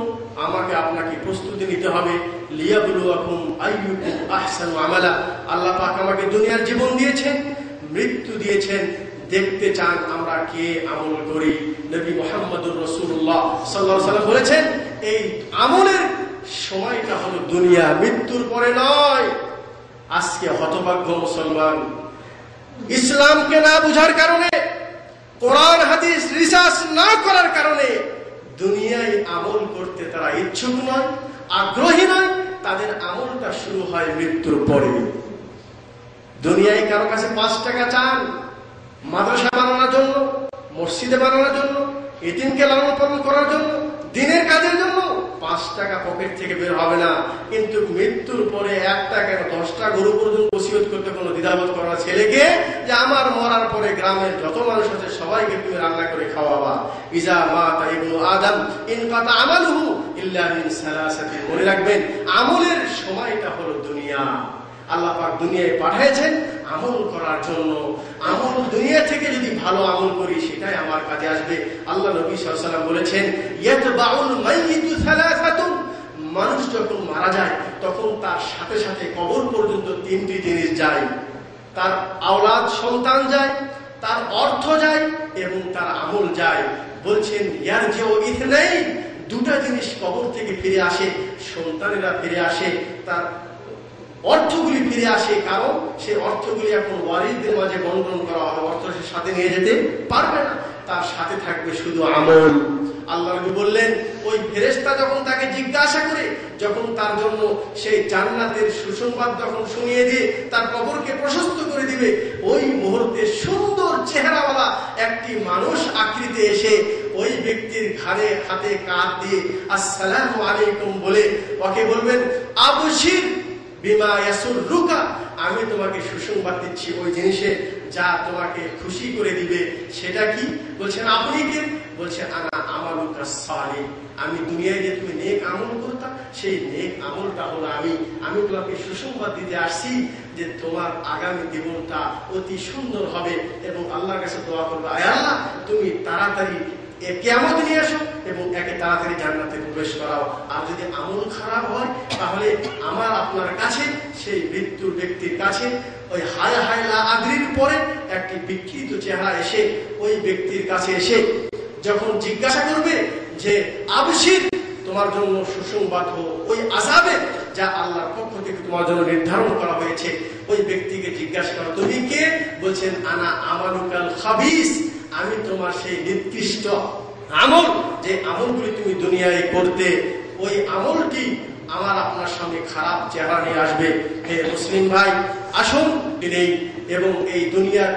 আমাকে আপনাকে প্রস্তুতি নিতে হবে। লিয়াবলুয়াকুম আইয়ুকুম আহসানু আমালা। আল্লাহ পাক আমাকে দুনিয়ার জীবন দিয়েছেন, মৃত্যু দিয়েছেন, দেখতে চান আমরা কে আমল করি। নবী মুহাম্মদুর রাসূলুল্লাহ সাল্লাল্লাহু আলাইহি ওয়াসাল্লাম বলেছেন এই আমলের সময়টা হলো দুনিয়া, মৃত্যুর পরে নয়। আজকে হতভাগ্য মুসলমান ইসলামকে না বুঝার কারণে, কোরআন হাদিস রিসার্চ না করার কারণে দুনিয়ায় আমল করতে তারা ইচ্ছুক নয়, আগ্রহী নয়। তাদের আমলটা শুরু হয় মৃত্যুর পরে। দুনিয়ায় কারো কাছে 5 টাকা চান মাদ্রাসা বানানোর জন্য, মসজিদে বানানোর জন্য, এতিমকে লালন পালন করার জন্য, দিনের কাজের জন্য 5 টাকা পকেট থেকে বের হবে না। কিন্তু মৃত্যুর পরে 1 টাকা 10টা গরু পর্যন্ত ওসিয়ত করতে কোনো দ্বিধাবোধ করা ছেলেকে যে আমার মরার পরে গ্রামের যত মানুষ আছে সবাইকে তুমি রান্না করে খাওয়াবা। ইজা মাতা ইবনু আদম ইনকাতা আমালুহু ইল্লা মিন সালাসাতিন। মনে রাখবেন, আমলের সময়টা হলো দুনিয়া। আল্লাহ পাক দুনিয়ায় পাঠিয়েছেন আমল করার জন্য। আমল দুনিয়া থেকে যদি ভালো আমল করি সেটাই আমার কাজে আসবে। আল্লাহ নবী সাল্লাল্লাহু আলাইহি ওয়াসাল্লাম বলেছেন, ইয়াতবাউল মাইয়িতু সালাসাতুন। মানুষ যখন মারা যায় তখন তার সাথে সাথে কবর পর্যন্ত 3টি জিনিস যায়। তার আওলাদ সন্তান যায়, তার অর্থ যায় এবং তার আমল যায়। বলছেন ইয়ারজিউ ইথনাইন, 2টা জিনিস কবর থেকে ফিরে আসে, সন্তানেরা ফিরে আসে, তার অর্থগুলি ফিরে আসে। কারণ সেই অর্থগুলি এখন ওয়ারিসদের মাঝে বন্টন করা হবে, অর্থ সে সাথে নিয়ে যেতে পারবে না, তার সাথে থাকবে শুধু আমল। আল্লাহ নবী বললেন, ওই ফেরেশতা যখন তাকে জিজ্ঞাসা করে, যখন তার জন্য সেই জান্নাতের সুসংবাদ যখন শুনিয়ে দিয়ে তার কবরকে প্রশস্ত করে দিবে, ওই মুহূর্তে সুন্দর চেহারাওয়ালা একটি মানুষ আকৃতি এসে ওই ব্যক্তির ঘাড়ে হাতে কাঁধ দিয়ে আসসালামু আলাইকুম বলে ওকে বলবেন, আবশির বিমা ইয়াসুররুকা, আমি তোমাকে সুসংবাদ দিচ্ছি ওই জিনিসে যা তোমাকে খুশি করে দিবে। সেটা কি? বলছেন আপনি কে? বলছে আনা আমালুকা সালিহ, আমি দুনিয়ায় যে তুমি নেক আমল করতা সেই নেক আমলটা হলো আমি তোমাকে সুসংবাদ দিতে আসছি যে তোমার আগামী জীবনটা অতি সুন্দর হবে। এবং আল্লাহর কাছে দোয়া করবে, আয় আল্লাহ তুমি তাড়াতাড়ি কিয়ামত নিয়ে আসো এবং একে তাড়াতাড়ি জান্নাতে প্রবেশ করাও। আর যদি আমল খারাপ হয় তাহলে আমার আপনার কাছে, সেই মৃত্যুর ব্যক্তির কাছে ওই হায় হায় লা আদরির পরে একটি বিকৃত চেহারা এসে ওই ব্যক্তির কাছে এসে যখন জিজ্ঞাসা করবে যে আবশির, তোমার জন্য সুসংবাদ হোক ওই আযাবে যা আল্লাহর পক্ষ থেকে তোমার জন্য নির্ধারণ করা হয়েছে। ওই ব্যক্তিকে জিজ্ঞাসা করো, তুমি কে? বলছেন আনা আমালুকাল খাবিস, আমি তোমার সেই নিকৃষ্ট আমল, যে আমলগুলি তুমি দুনিয়ায় করতে, ওই আমলটি আমার আপনার সামনে খারাপ চেহারা নিয়ে আসবে। হে মুসলিম ভাই, আসুন এই এবং এই দুনিয়ার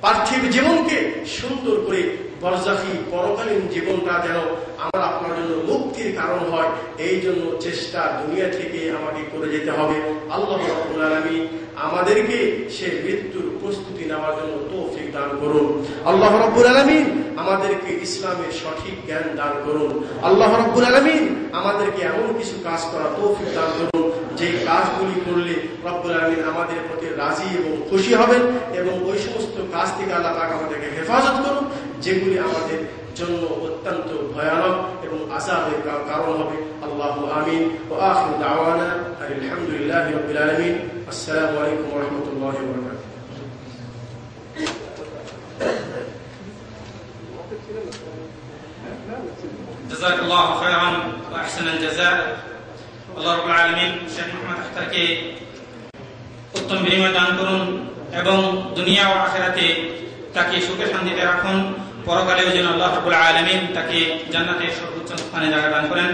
পার্থিব জীবনকে সুন্দর করে বরজাখী পরকালীন জীবনটা যেন আমার আপনার জন্য মুক্তির কারণ হয়, এই জন্য চেষ্টা দুনিয়া থেকে আমাকে করে যেতে হবে। আল্লাহ রাব্বুল আলামিন আমাদেরকে সে মৃত্যুর প্রস্তুতি নেওয়ার জন্য তৌফিক দান করুন। আল্লাহ রাব্বুল আলামিন আমাদেরকে ইসলামের সঠিক জ্ঞান দান করুন। আল্লাহ রাব্বুল আলামিন আমাদেরকে এমন কিছু কাজ করা তৌফিক দান করুন যে কাজগুলি করলে রব্বুল আলামিন আমাদের প্রতি রাজি এবং খুশি হবেন, এবং ওই সমস্ত কাজ থেকে আল্লাহ পাক আমাদেরকে হেফাজত করুন যেগুলি আমাদের জন্য অত্যন্ত ভয়ানক এবং আযাবের কারণ হবে। আল্লাহু আমিন। ওয়া আখিরু দাওয়ানা আলহামদুলিল্লাহি রাব্বিল আলামিন। আসসালামু আলাইকুম ওয়া রাহমাতুল্লাহি ওয়া বারাকাতুহু। জাযাকাল্লাহু খায়রান ওয়া আহসানাল জাযা। আল্লাহ রাব্বুল আলামিন শেখ মুহাম্মদ আখতারকে উত্তম বিনিময় দান করুন এবং দুনিয়া ও আখিরাতে তাকে সুখে শান্তিতে রাখুন। পরকালেও যেন আল্লাহ রাব্বুল আলামিন তাকে জান্নাতের সর্বোচ্চ স্থানে জায়গা দান করেন।